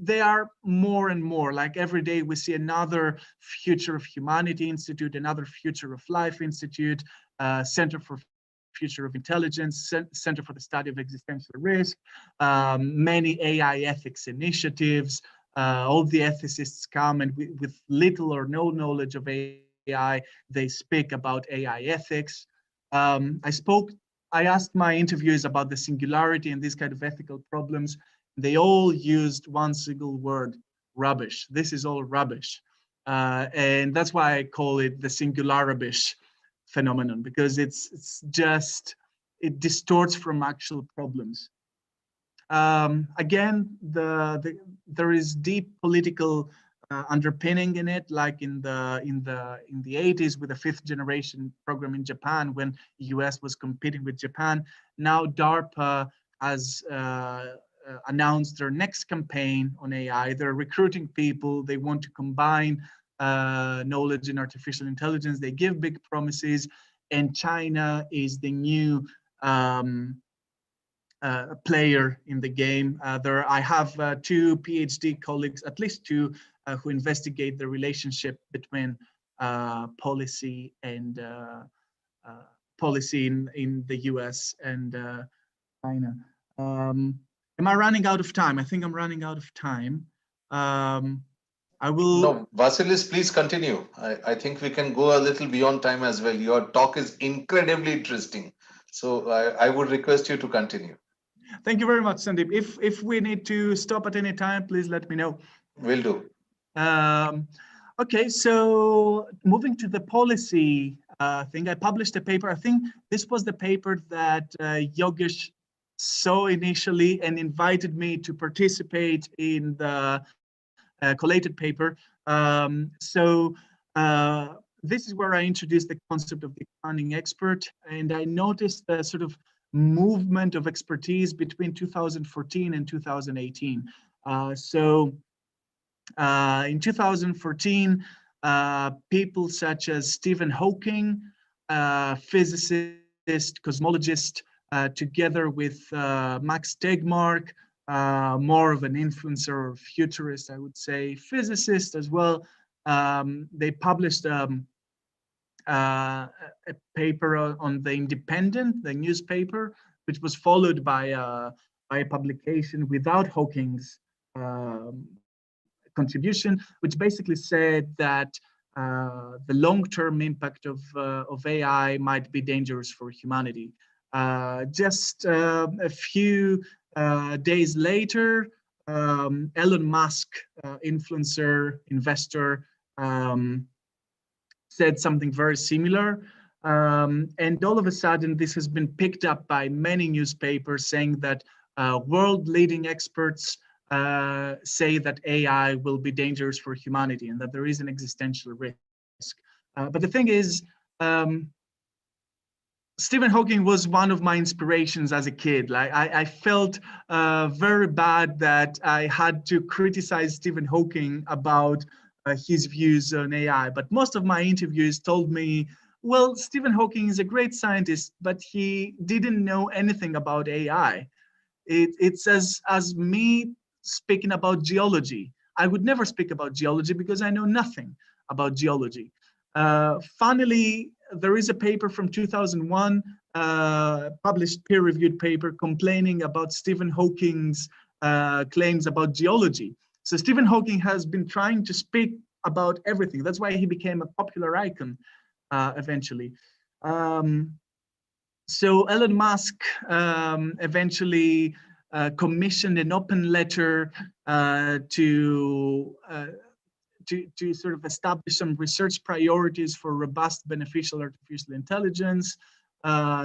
they are more and more, like every day we see another Future of Humanity Institute, another Future of Life Institute, Center for Future of Intelligence, Center for the Study of Existential Risk, many AI ethics initiatives. All the ethicists come, and with little or no knowledge of AI, they speak about AI ethics. I asked my interviewees about the singularity and these kind of ethical problems. They all used one single word: rubbish. This is all rubbish. And that's why I call it the singular rubbish phenomenon, because it's just, it distorts from actual problems. Again, there is deep political underpinning in it, like in the 80s with the 5th generation program in Japan, when the US was competing with Japan. Now DARPA has announced their next campaign on AI. They're recruiting people. They want to combine knowledge and artificial intelligence. They give big promises, and China is the new player in the game. I have two PhD colleagues, at least two, who investigate the relationship between policy and policy in the US and China. Am I running out of time? I think I'm running out of time. I will. No, Vasilis, please continue. I think we can go a little beyond time as well. Your talk is incredibly interesting. So I would request you to continue. Thank you very much, Sandeep. If we need to stop at any time, please let me know. Will do. Okay, so moving to the policy thing, I published a paper. I think this was the paper that Yogesh saw initially and invited me to participate in the collated paper. This is where I introduced the concept of the expanding expert, and I noticed the sort of movement of expertise between 2014 and 2018. In 2014, people such as Stephen Hawking, physicist, cosmologist, together with Max Tegmark, more of an influencer or futurist, I would say, physicist as well. They published a paper on the Independent, the newspaper, which was followed by a publication without Hawking's contribution, which basically said that the long-term impact of AI might be dangerous for humanity. Just a few days later, Elon Musk, influencer, investor, said something very similar. And all of a sudden, this has been picked up by many newspapers saying that world-leading experts say that AI will be dangerous for humanity and that there is an existential risk. But the thing is, Stephen Hawking was one of my inspirations as a kid. Like I felt very bad that I had to criticize Stephen Hawking about his views on AI. But most of my interviews told me, well, Stephen Hawking is a great scientist, but he didn't know anything about AI. It's as me speaking about geology. I would never speak about geology because I know nothing about geology. Finally, there is a paper from 2001, published peer-reviewed paper complaining about Stephen Hawking's claims about geology. So Stephen Hawking has been trying to speak about everything. That's why he became a popular icon eventually. So Elon Musk eventually commissioned an open letter to sort of establish some research priorities for robust beneficial artificial intelligence.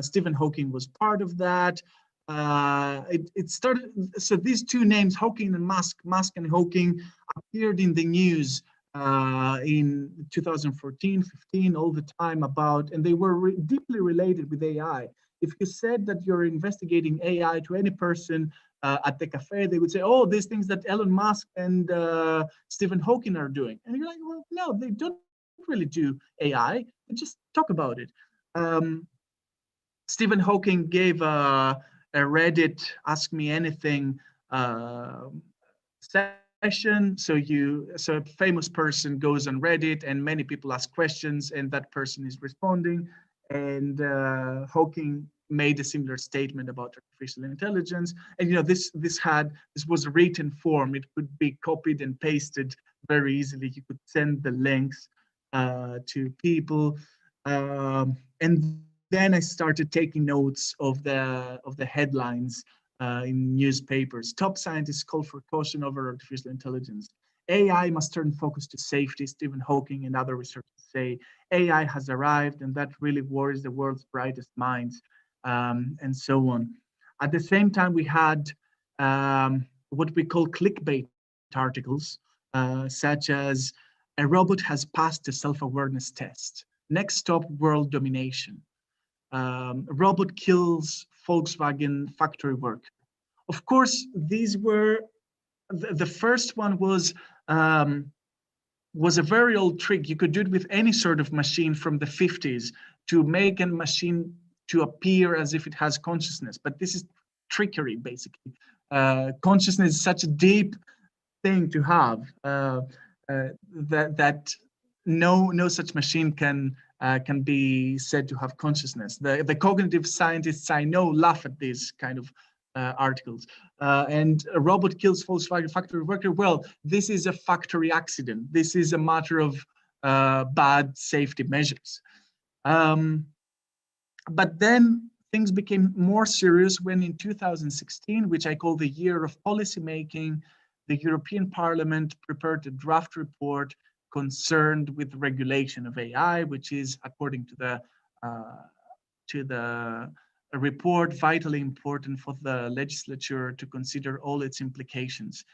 Stephen Hawking was part of that. It started, so these two names, Hawking and Musk and Hawking, appeared in the news in 2014, 15, all the time about, and they were deeply related with AI. If you said that you're investigating AI to any person at the cafe, they would say, oh, these things that Elon Musk and Stephen Hawking are doing. And you're like, well, no, they don't really do AI. They just talk about it. Stephen Hawking gave a Reddit Ask Me Anything session. So a famous person goes on Reddit and many people ask questions and that person is responding. And Hawking made a similar statement about artificial intelligence. And this was written form. It could be copied and pasted very easily. You could send the links to people. And then I started taking notes of the headlines in newspapers. Top scientists call for caution over artificial intelligence. AI must turn focus to safety. Stephen Hawking and other researchers say AI has arrived, and that really worries the world's brightest minds, and so on. At the same time, we had what we call clickbait articles, such as a robot has passed a self-awareness test. Next stop, world domination. Robot kills Volkswagen factory worker. Of course, these were, the first one was a very old trick. You could do it with any sort of machine from the 50s to make a machine to appear as if it has consciousness. But this is trickery, basically. Consciousness is such a deep thing to have that no such machine can be said to have consciousness. The cognitive scientists I know laugh at these kind of articles. And a robot kills Volkswagen factory worker. Well, this is a factory accident. This is a matter of bad safety measures. But then things became more serious when in 2016, which I call the year of policy making, the European Parliament prepared a draft report concerned with regulation of AI, which is, according to the report, vitally important for the legislature to consider all its implications.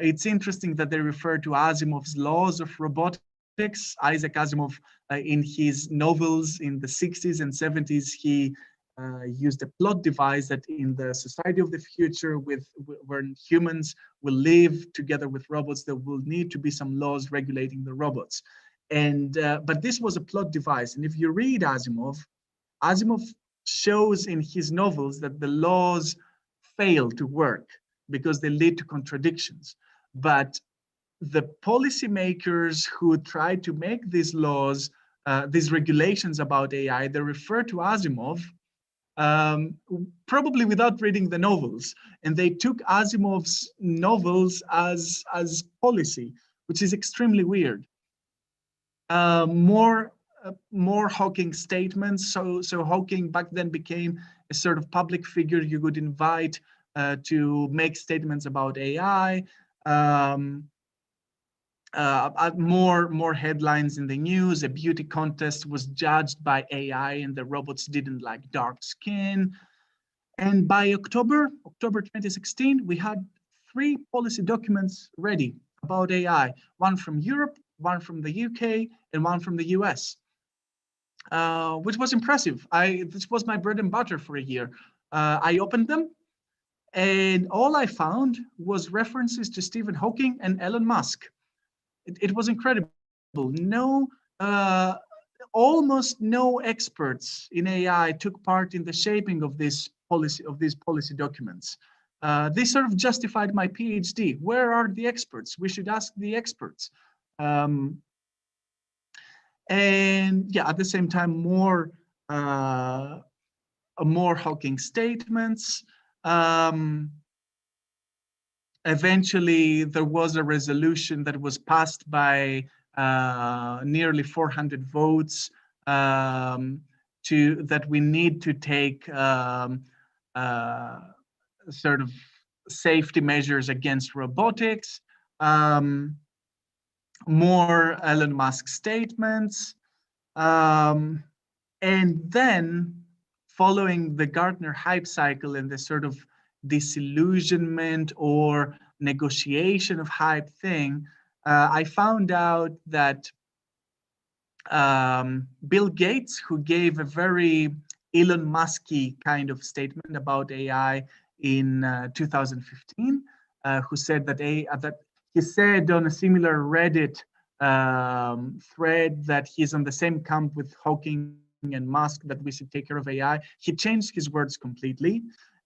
It's interesting that they refer to Asimov's laws of robotics. Isaac Asimov, in his novels in the 60s and 70s, he used a plot device that in the society of the future, when humans will live together with robots, there will need to be some laws regulating the robots. And but this was a plot device. And if you read Asimov shows in his novels that the laws fail to work because they lead to contradictions. But the policymakers who tried to make these laws, these regulations about AI, they refer to Asimov, probably without reading the novels. And they took Asimov's novels as policy, which is extremely weird. More Hawking statements. So Hawking back then became a sort of public figure you would invite to make statements about AI. More headlines in the news. A beauty contest was judged by AI and the robots didn't like dark skin. And by October 2016, we had 3 policy documents ready about AI, one from Europe, one from the UK, and one from the US, which was impressive. This was my bread and butter for a year. I opened them, and all I found was references to Stephen Hawking and Elon Musk. It was incredible. Almost no experts in AI took part in the shaping of these policy documents. This sort of justified my PhD. Where are the experts? We should ask the experts. And yeah, at the same time, more Hawking statements. Eventually, there was a resolution that was passed by nearly 400 votes that we need to take sort of safety measures against robotics. More Elon Musk statements. And then, following the Gartner hype cycle and the sort of disillusionment or negotiation of hype thing, I found out that Bill Gates, who gave a very Elon Musk-y kind of statement about AI in 2015, who said that he said on a similar Reddit thread that he's on the same camp with Hawking and Musk, that we should take care of AI. He changed his words completely.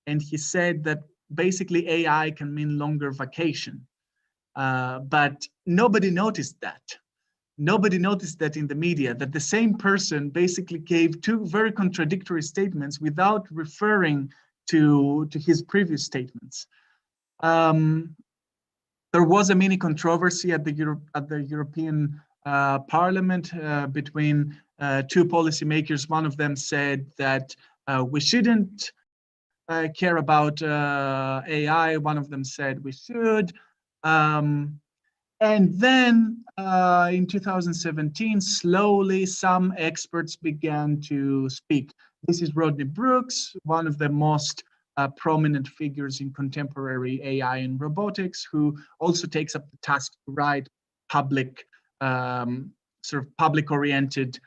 And he said that basically AI can mean longer vacation. But nobody noticed that. Nobody noticed that in the media, that the same person basically gave 2 very contradictory statements without referring to his previous statements. There was a mini controversy at the European Parliament between 2 policymakers. One of them said that we shouldn't care about AI. One of them said we should. And then in 2017, slowly some experts began to speak. This is Rodney Brooks, one of the most prominent figures in contemporary AI and robotics, who also takes up the task to write public, sort of public-oriented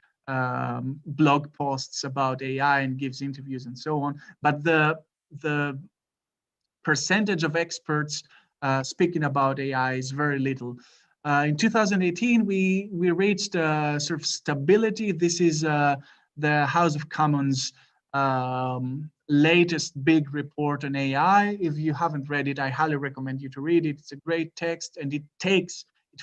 blog posts about AI and gives interviews and so on. But the percentage of experts speaking about AI is very little. In 2018, we reached sort of stability. This is the House of Commons latest big report on AI. If you haven't read it, I highly recommend you to read it. It's a great text, and it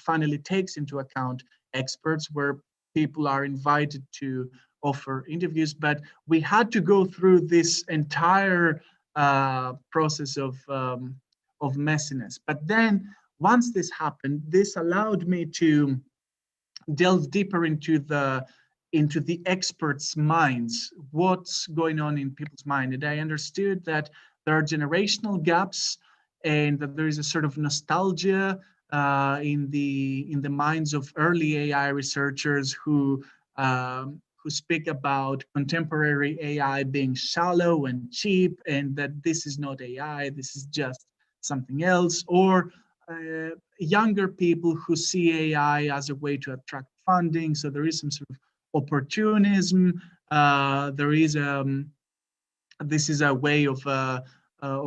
finally takes into account experts, where people are invited to offer interviews. But we had to go through this entire process of messiness. But then once this happened, this allowed me to delve deeper into the experts' minds, what's going on in people's mind. And I understood that there are generational gaps, and that there is a sort of nostalgia in the minds of early AI researchers who speak about contemporary AI being shallow and cheap, and that this is not AI, this is just something else, or younger people who see AI as a way to attract funding. So there is some sort of opportunism. There is this is a way of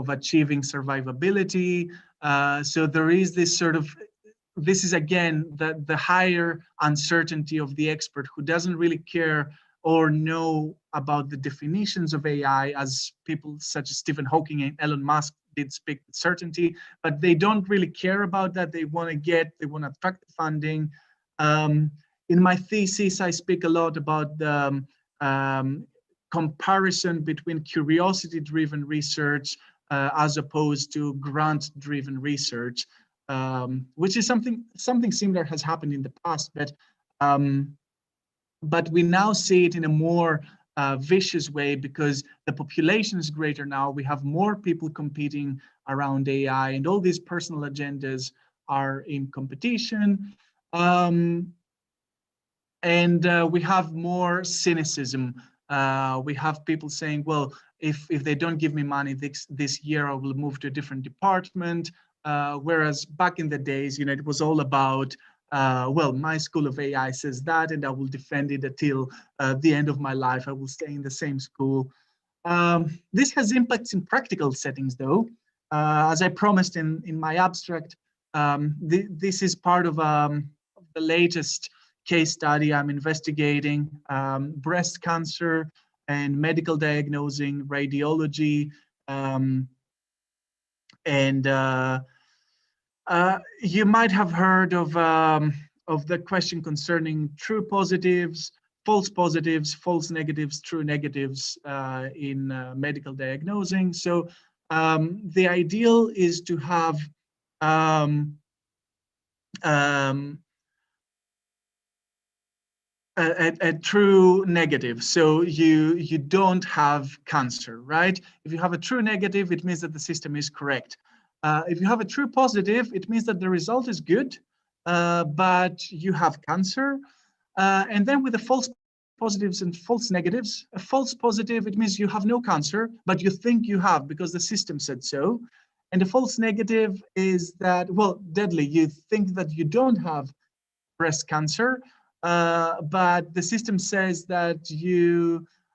achieving survivability. So there is this sort of, this is again the higher uncertainty of the expert who doesn't really care or know about the definitions of AI, as people such as Stephen Hawking and Elon Musk did speak with certainty, but they don't really care about that. They want to attract funding. In my thesis, I speak a lot about the comparison between curiosity-driven research as opposed to grant-driven research, which is something similar has happened in the past, but we now see it in a more vicious way, because the population is greater now. We have more people competing around AI, and all these personal agendas are in competition. And we have more cynicism. We have people saying, well, if they don't give me money this year, I will move to a different department. Whereas back in the days, it was all about, well, my school of AI says that, and I will defend it until the end of my life. I will stay in the same school. This has impacts in practical settings, though. As I promised in my abstract, this is part of the latest case study I'm investigating, breast cancer and medical diagnosing, radiology, and you might have heard of the question concerning true positives, false negatives, true negatives in medical diagnosing. So the ideal is to have a true negative. So you don't have cancer, right? If you have a true negative, it means that the system is correct. If you have a true positive, it means that the result is good, but you have cancer. And then with the false positives and false negatives, a false positive, it means you have no cancer, but you think you have because the system said so. And a false negative is that, well, deadly, you think that you don't have breast cancer, but the system says that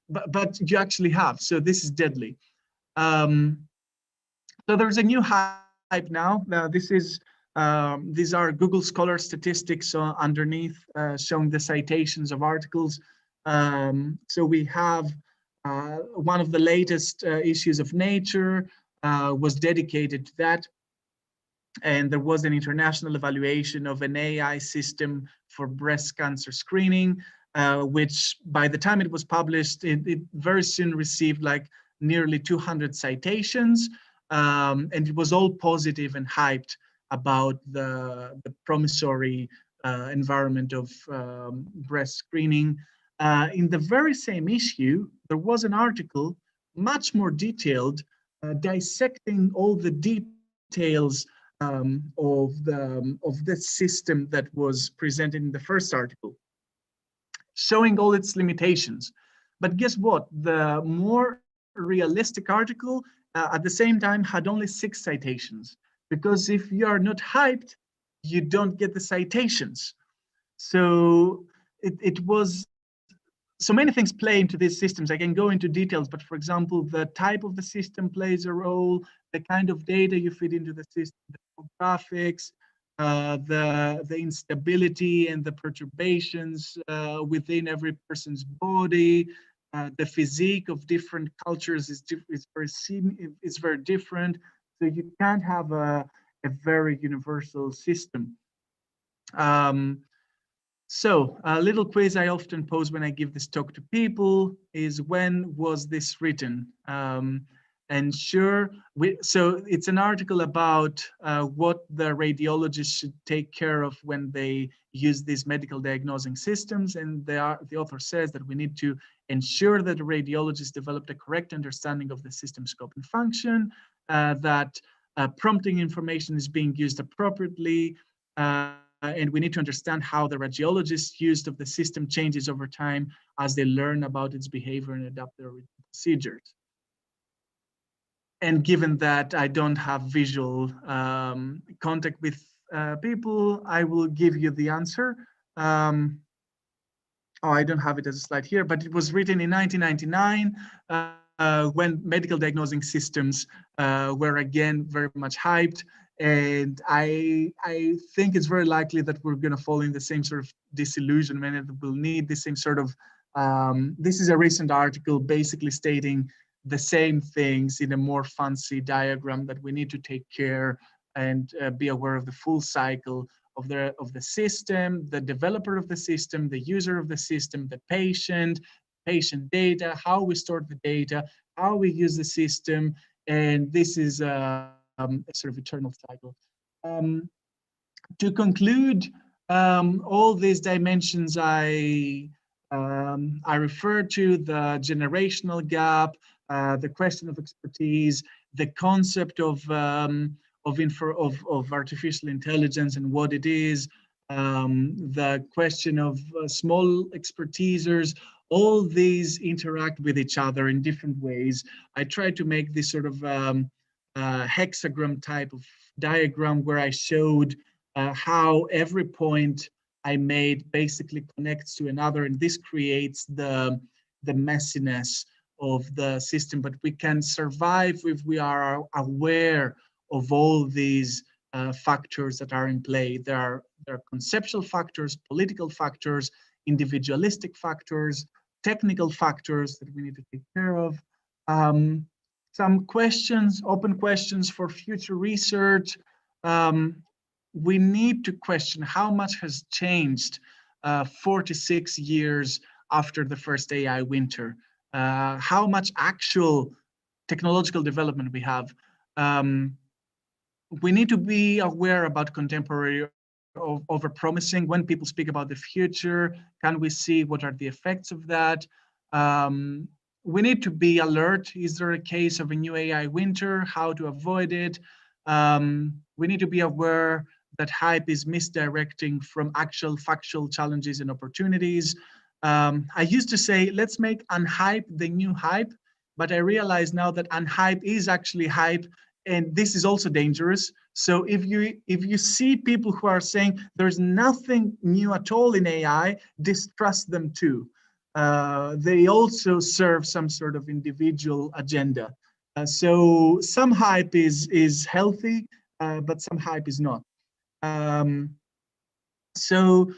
but you actually have, so this is deadly. So there's a new hype now. These are Google Scholar statistics underneath, showing the citations of articles. So we have one of the latest issues of Nature was dedicated to that. And there was an international evaluation of an AI system for breast cancer screening, which by the time it was published, it very soon received like nearly 200 citations. And it was all positive and hyped about the promissory environment of breast screening. In the very same issue, there was an article much more detailed, dissecting all the details of the system that was presented in the first article, showing all its limitations. But guess what? The more realistic article at the same time had only 6 citations, because if you are not hyped, you don't get the citations. So it was, so many things play into these systems. I can go into details, but for example, the type of the system plays a role, the kind of data you feed into the system, the demographics, the instability and the perturbations within every person's body, The physique of different cultures is very different. So you can't have a very universal system. So a little quiz I often pose when I give this talk to people is, when was this written? And sure, so it's an article about what the radiologists should take care of when they use these medical diagnosing systems. And the author says that we need to ensure that the radiologists developed a correct understanding of the system scope and function, that prompting information is being used appropriately, and we need to understand how the radiologist's use of the system changes over time as they learn about its behavior and adapt their procedures. And given that I don't have visual contact with people, I will give you the answer. Oh, I don't have it as a slide here, but it was written in 1999 when medical diagnosing systems were again very much hyped. And I think it's very likely that we're going to fall in the same sort of disillusionment, and we'll need the same sort of, this is a recent article basically stating the same things in a more fancy diagram, that we need to take care and be aware of the full cycle of the system, the developer of the system, the user of the system, the patient data, how we store the data, how we use the system, and this is a sort of eternal cycle. To conclude, all these dimensions I refer to: the generational gap, the question of expertise, the concept of artificial intelligence and what it is, the question of small expertisers. All these interact with each other in different ways. I try to make this sort of hexagram type of diagram where I showed how every point I made basically connects to another, and this creates the messiness of the system. But we can survive if we are aware of all these factors that are in play. There are conceptual factors, political factors, individualistic factors, technical factors that we need to take care of. Some questions, open questions for future research. We need to question how much has changed 46 years after the first AI winter. How much actual technological development we have. We need to be aware about contemporary over-promising. When people speak about the future, can we see what are the effects of that? We need to be alert. Is there a case of a new AI winter? How to avoid it? We need to be aware that hype is misdirecting from actual factual challenges and opportunities. I used to say, let's make unhype the new hype, but I realize now that unhype is actually hype, and this is also dangerous. So if you see people who are saying there's nothing new at all in AI, distrust them too. They also serve some sort of individual agenda. So some hype is healthy, but some hype is not. So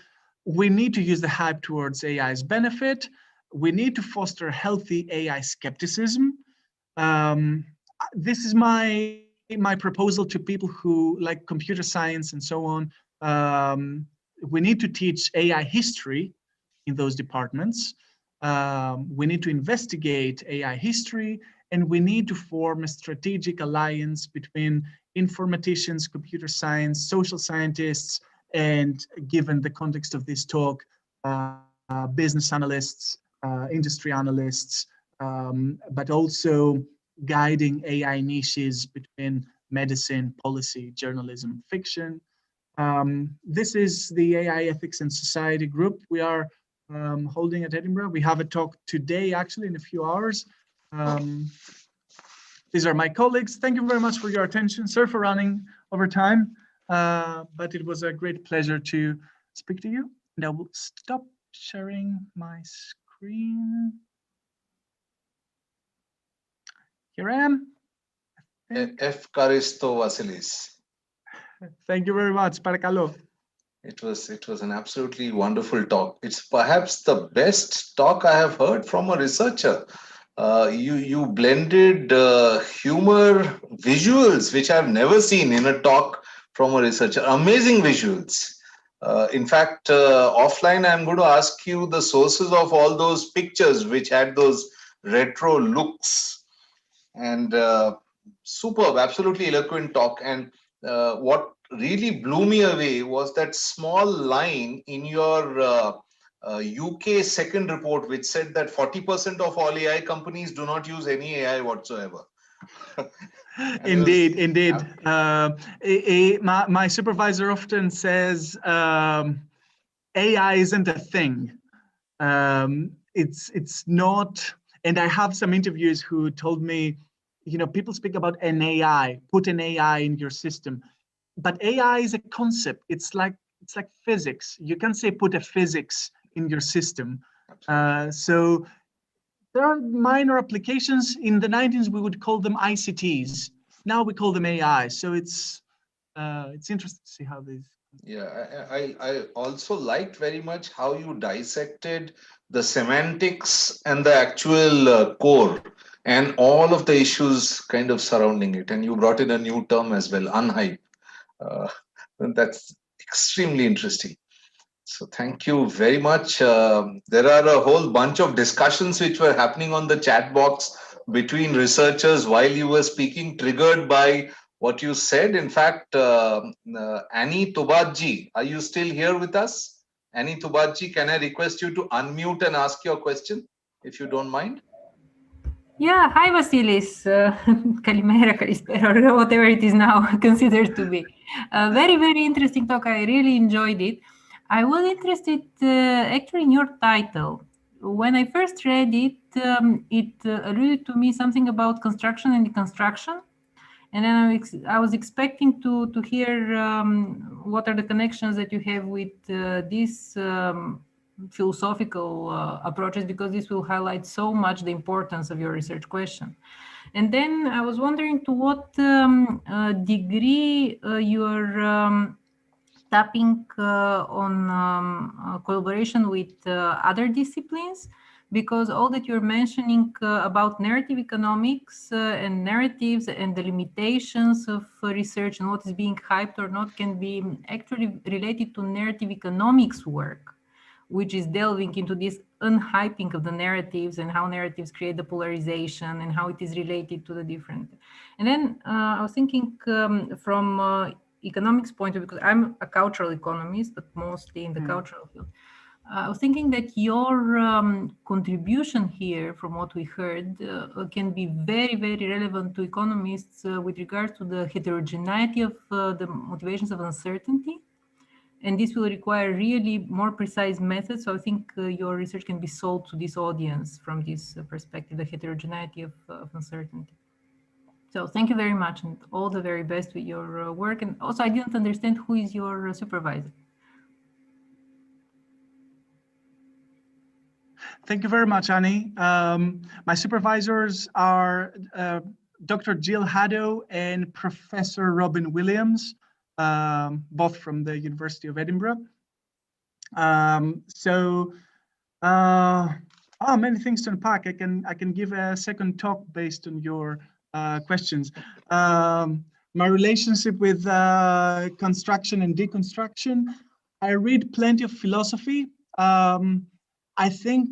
we need to use the hype towards AI's benefit. We need to foster healthy AI skepticism. This is my proposal to people who like computer science and so on. We need to teach AI history in those departments. We need to investigate AI history, and we need to form a strategic alliance between informaticians, computer science, social scientists, and given the context of this talk, business analysts, industry analysts, but also guiding AI niches between medicine, policy, journalism, fiction. This is the AI Ethics and Society group we are holding at Edinburgh. We have a talk today, actually, in a few hours. These are my colleagues. Thank you very much for your attention. Sorry for running over time, but it was a great pleasure to speak to you. And I will stop sharing my screen. Here I am. Efkaristo Vasilis. Thank you very much. Παρακαλώ. It was an absolutely wonderful talk. It's perhaps the best talk I have heard from a researcher. You blended humor, visuals, which I've never seen in a talk from a researcher. Amazing visuals. In fact, offline, I'm going to ask you the sources of all those pictures which had those retro looks. And superb, absolutely eloquent talk. And what really blew me away was that small line in your UK second report, which said that 40% of all AI companies do not use any AI whatsoever. Indeed, indeed. My supervisor often says AI isn't a thing. It's not. And I have some interviews who told me, people speak about an AI, put an AI in your system, but AI is a concept. It's like physics. You can't say put a physics in your system. So there are minor applications. In the 90s, we would call them ICTs. Now we call them AI. So it's interesting to see how these. Yeah, I also liked very much how you dissected the semantics and the actual core and all of the issues kind of surrounding it. And you brought in a new term as well, unhype. Uh, and that's extremely interesting. So thank you very much. There are a whole bunch of discussions which were happening on the chat box between researchers while you were speaking, triggered by what you said. In fact, Annie Tubadji, are you still here with us? Annie Tubadji, can I request you to unmute and ask your question, if you don't mind? Yeah, hi Vasilis, Kalimera, Kalispera, or whatever it is now considered to be. Very, very interesting talk. I really enjoyed it. I was interested actually in your title. When I first read it, it alluded to me something about construction and deconstruction. And then I was expecting to hear what are the connections that you have with this philosophical approaches, because this will highlight so much the importance of your research question. And then I was wondering to what degree you're tapping on collaboration with other disciplines, because all that you're mentioning about narrative economics and narratives and the limitations of research and what is being hyped or not can be actually related to narrative economics work, which is delving into this unhyping of the narratives and how narratives create the polarization and how it is related to the different. And then I was thinking from economics point of view, because I'm a cultural economist, but mostly in the cultural field. I was thinking that your contribution here, from what we heard, can be very, very relevant to economists with regards to the heterogeneity of the motivations of uncertainty. And this will require really more precise methods. So I think your research can be sold to this audience from this perspective, the heterogeneity of uncertainty. So thank you very much, and all the very best with your work. And also, I didn't understand who is your supervisor. Thank you very much, Annie. My supervisors are Dr. Jill Haddow and Professor Robin Williams, both from the University of Edinburgh. Many things to unpack. I can give a second talk based on your questions. My relationship with construction and deconstruction. I read plenty of philosophy. I think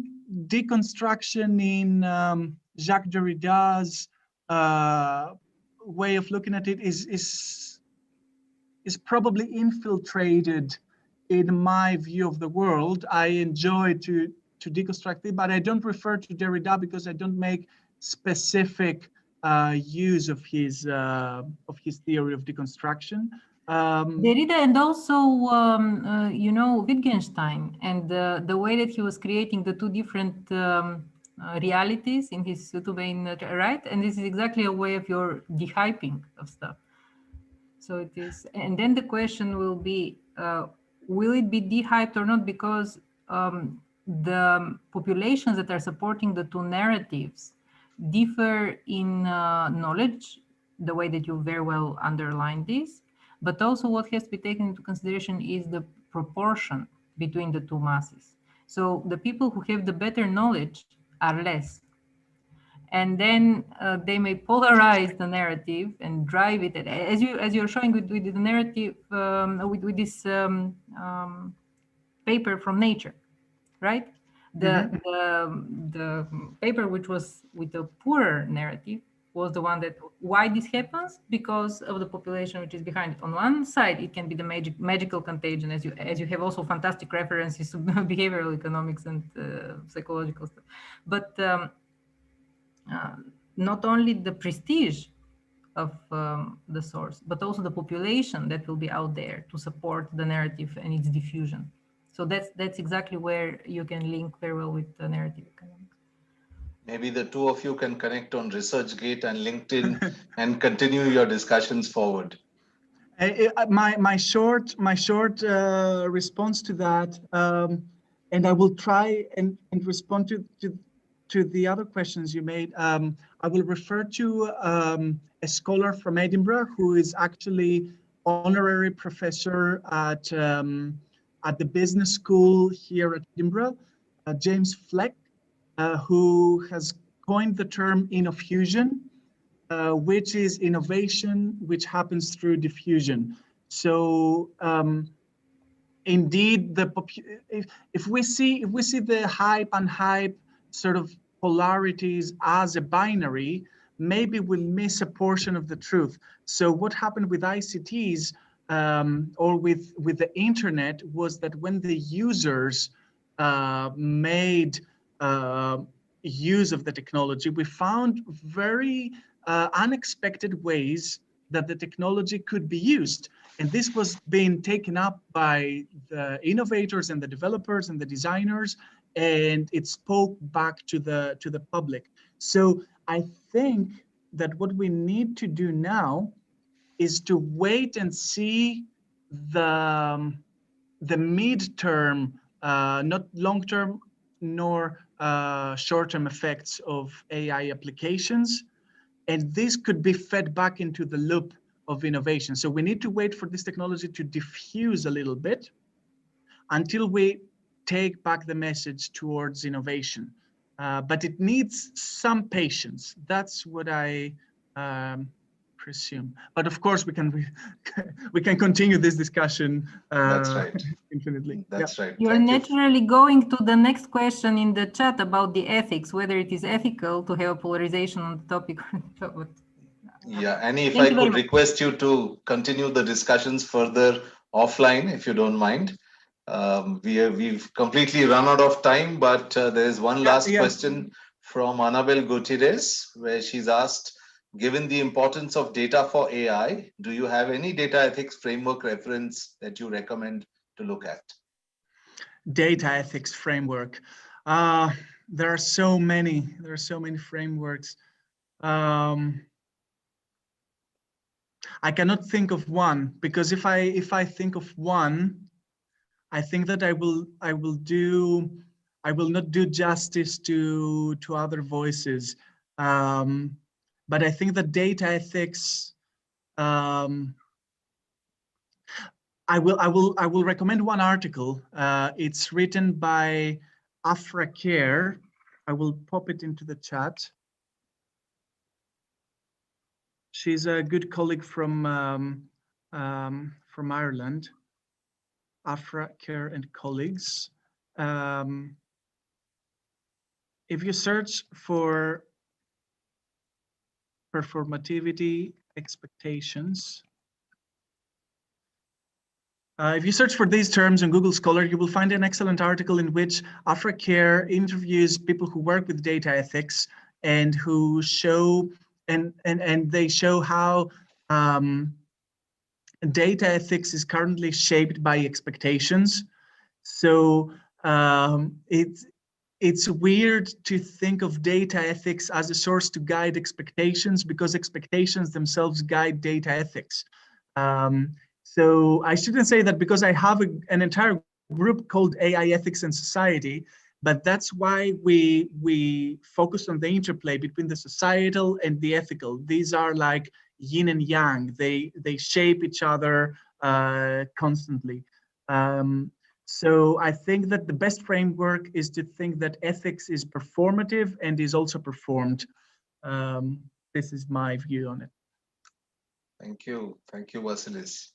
deconstruction in Jacques Derrida's way of looking at it is probably infiltrated in my view of the world. I enjoy to deconstruct it, but I don't refer to Derrida because I don't make specific use of his theory of deconstruction. Derrida and also, Wittgenstein, and the way that he was creating the two different realities in his two main, right? And this is exactly a way of your dehyping of stuff. So it is, and then the question will be, will it be dehyped or not? Because the populations that are supporting the two narratives differ in knowledge, the way that you very well underlined this, But also what has to be taken into consideration is the proportion between the two masses. So the people who have the better knowledge are less. And then they may polarize the narrative and drive it, as you're showing with the narrative, with this paper from Nature, right? The paper which was with the poorer narrative was the one that, why this happens? Because of the population which is behind it. On one side, it can be the magical contagion, as you have also fantastic references to behavioral economics and psychological stuff. But not only the prestige of the source, but also the population that will be out there to support the narrative and its diffusion. So that's exactly where you can link very well with the narrative economics. Maybe the two of you can connect on ResearchGate and LinkedIn and continue your discussions forward. My short response to that, and I will try and respond to the other questions you made. I will refer to a scholar from Edinburgh who is actually honorary professor at the business school here at Edinburgh, James Fleck, who has coined the term innoffusion, which is innovation which happens through diffusion. So indeed, if we see the hype and hype sort of polarities as a binary, maybe we'll miss a portion of the truth. So what happened with ICTs or with the internet was that when the users made use of the technology, we found very unexpected ways that the technology could be used. And this was being taken up by the innovators and the developers and the designers, and it spoke back to the public. So I think that what we need to do now is to wait and see the midterm, not long-term nor short-term effects of AI applications. And this could be fed back into the loop of innovation. So we need to wait for this technology to diffuse a little bit until we take back the message towards innovation. But it needs some patience. That's what I presume. But of course, we can continue this discussion. That's right. Infinitely. That's right. You're naturally going to the next question in the chat about the ethics, whether it is ethical to have a polarization on the topic or not. Yeah, Annie, if I could request you to continue the discussions further offline, if you don't mind. We've completely run out of time, but there is one last question from Annabel Gutierrez, where she's asked, given the importance of data for AI, do you have any data ethics framework reference that you recommend to look at? Data ethics framework. There are so many. There are so many frameworks. I cannot think of one, because if I think of one, I think that I will not do justice to other voices. But I think that data ethics, I will recommend one article. It's written by Afra Care. I will pop it into the chat. She's a good colleague from Ireland. Afra Care and colleagues. If you search for performativity expectations, if you search for these terms in Google Scholar, you will find an excellent article in which Afra Care interviews people who work with data ethics and who show and they show how data ethics is currently shaped by expectations. So it's weird to think of data ethics as a source to guide expectations, because expectations themselves guide data ethics. So I shouldn't say that because I have an entire group called AI Ethics and Society, but that's why we focus on the interplay between the societal and the ethical. These are like yin and yang. They shape each other constantly. So I think that the best framework is to think that ethics is performative and is also performed. This is my view on it. Thank you, Vasilis.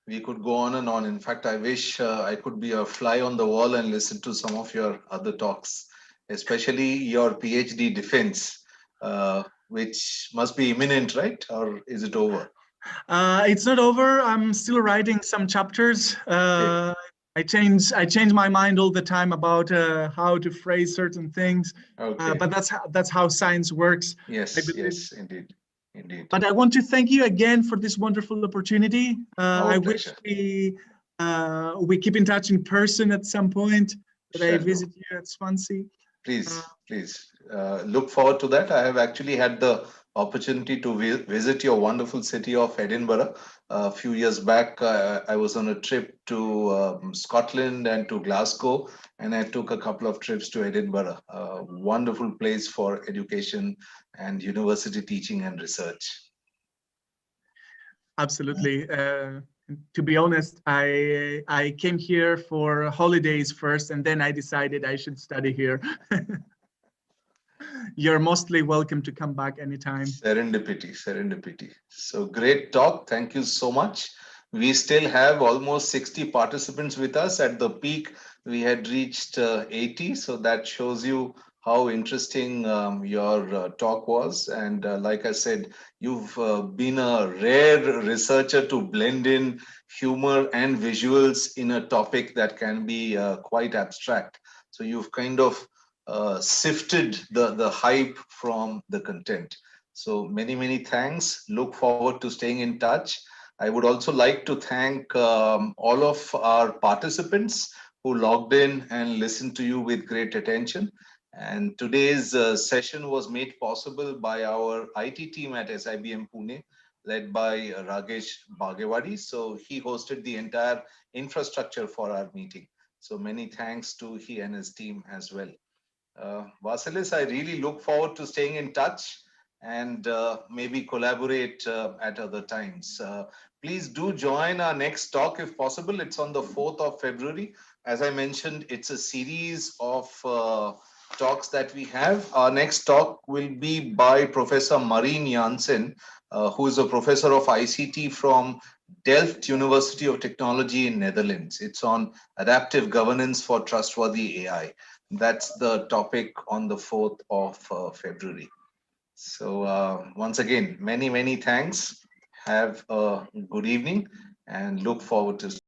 We could go on and on. In fact, I wish I could be a fly on the wall and listen to some of your other talks, especially your PhD defense, which must be imminent, right? Or is it over? It's not over. I'm still writing some chapters. I change my mind all the time about how to phrase certain things. Okay. But that's how science works. Yes, yes, indeed. Indeed. But I want to thank you again for this wonderful opportunity. I wish we keep in touch in person at some point, that I visit you at Swansea. Please, please. Look forward to that. I have actually had the opportunity to visit your wonderful city of Edinburgh. A few years back, I was on a trip to Scotland and to Glasgow, and I took a couple of trips to Edinburgh. A wonderful place for education and university teaching and research. Absolutely. To be honest, I came here for holidays first, and then I decided I should study here. You're mostly welcome to come back anytime. Serendipity, serendipity. So great talk. Thank you so much. We still have almost 60 participants with us. At the peak, we had reached 80. So that shows you how interesting your talk was. And like I said, you've been a rare researcher to blend in humor and visuals in a topic that can be quite abstract. So you've kind of sifted the hype from the content. So many thanks. Look forward to staying in touch. I would also like to thank all of our participants who logged in and listened to you with great attention. And today's session was made possible by our IT team at SIBM Pune, led by Ragesh Bhagewadi. So he hosted the entire infrastructure for our meeting. So many thanks to he and his team as well. Vasilis, I really look forward to staying in touch and maybe collaborate at other times. Please do join our next talk if possible. It's on the 4th of February. As I mentioned, it's a series of talks that we have. Our next talk will be by Professor Marijn Jansen, who is a professor of ICT from Delft University of Technology in Netherlands. It's on adaptive governance for trustworthy AI. That's the topic on the 4th of February. So once again, many thanks. Have a good evening and look forward to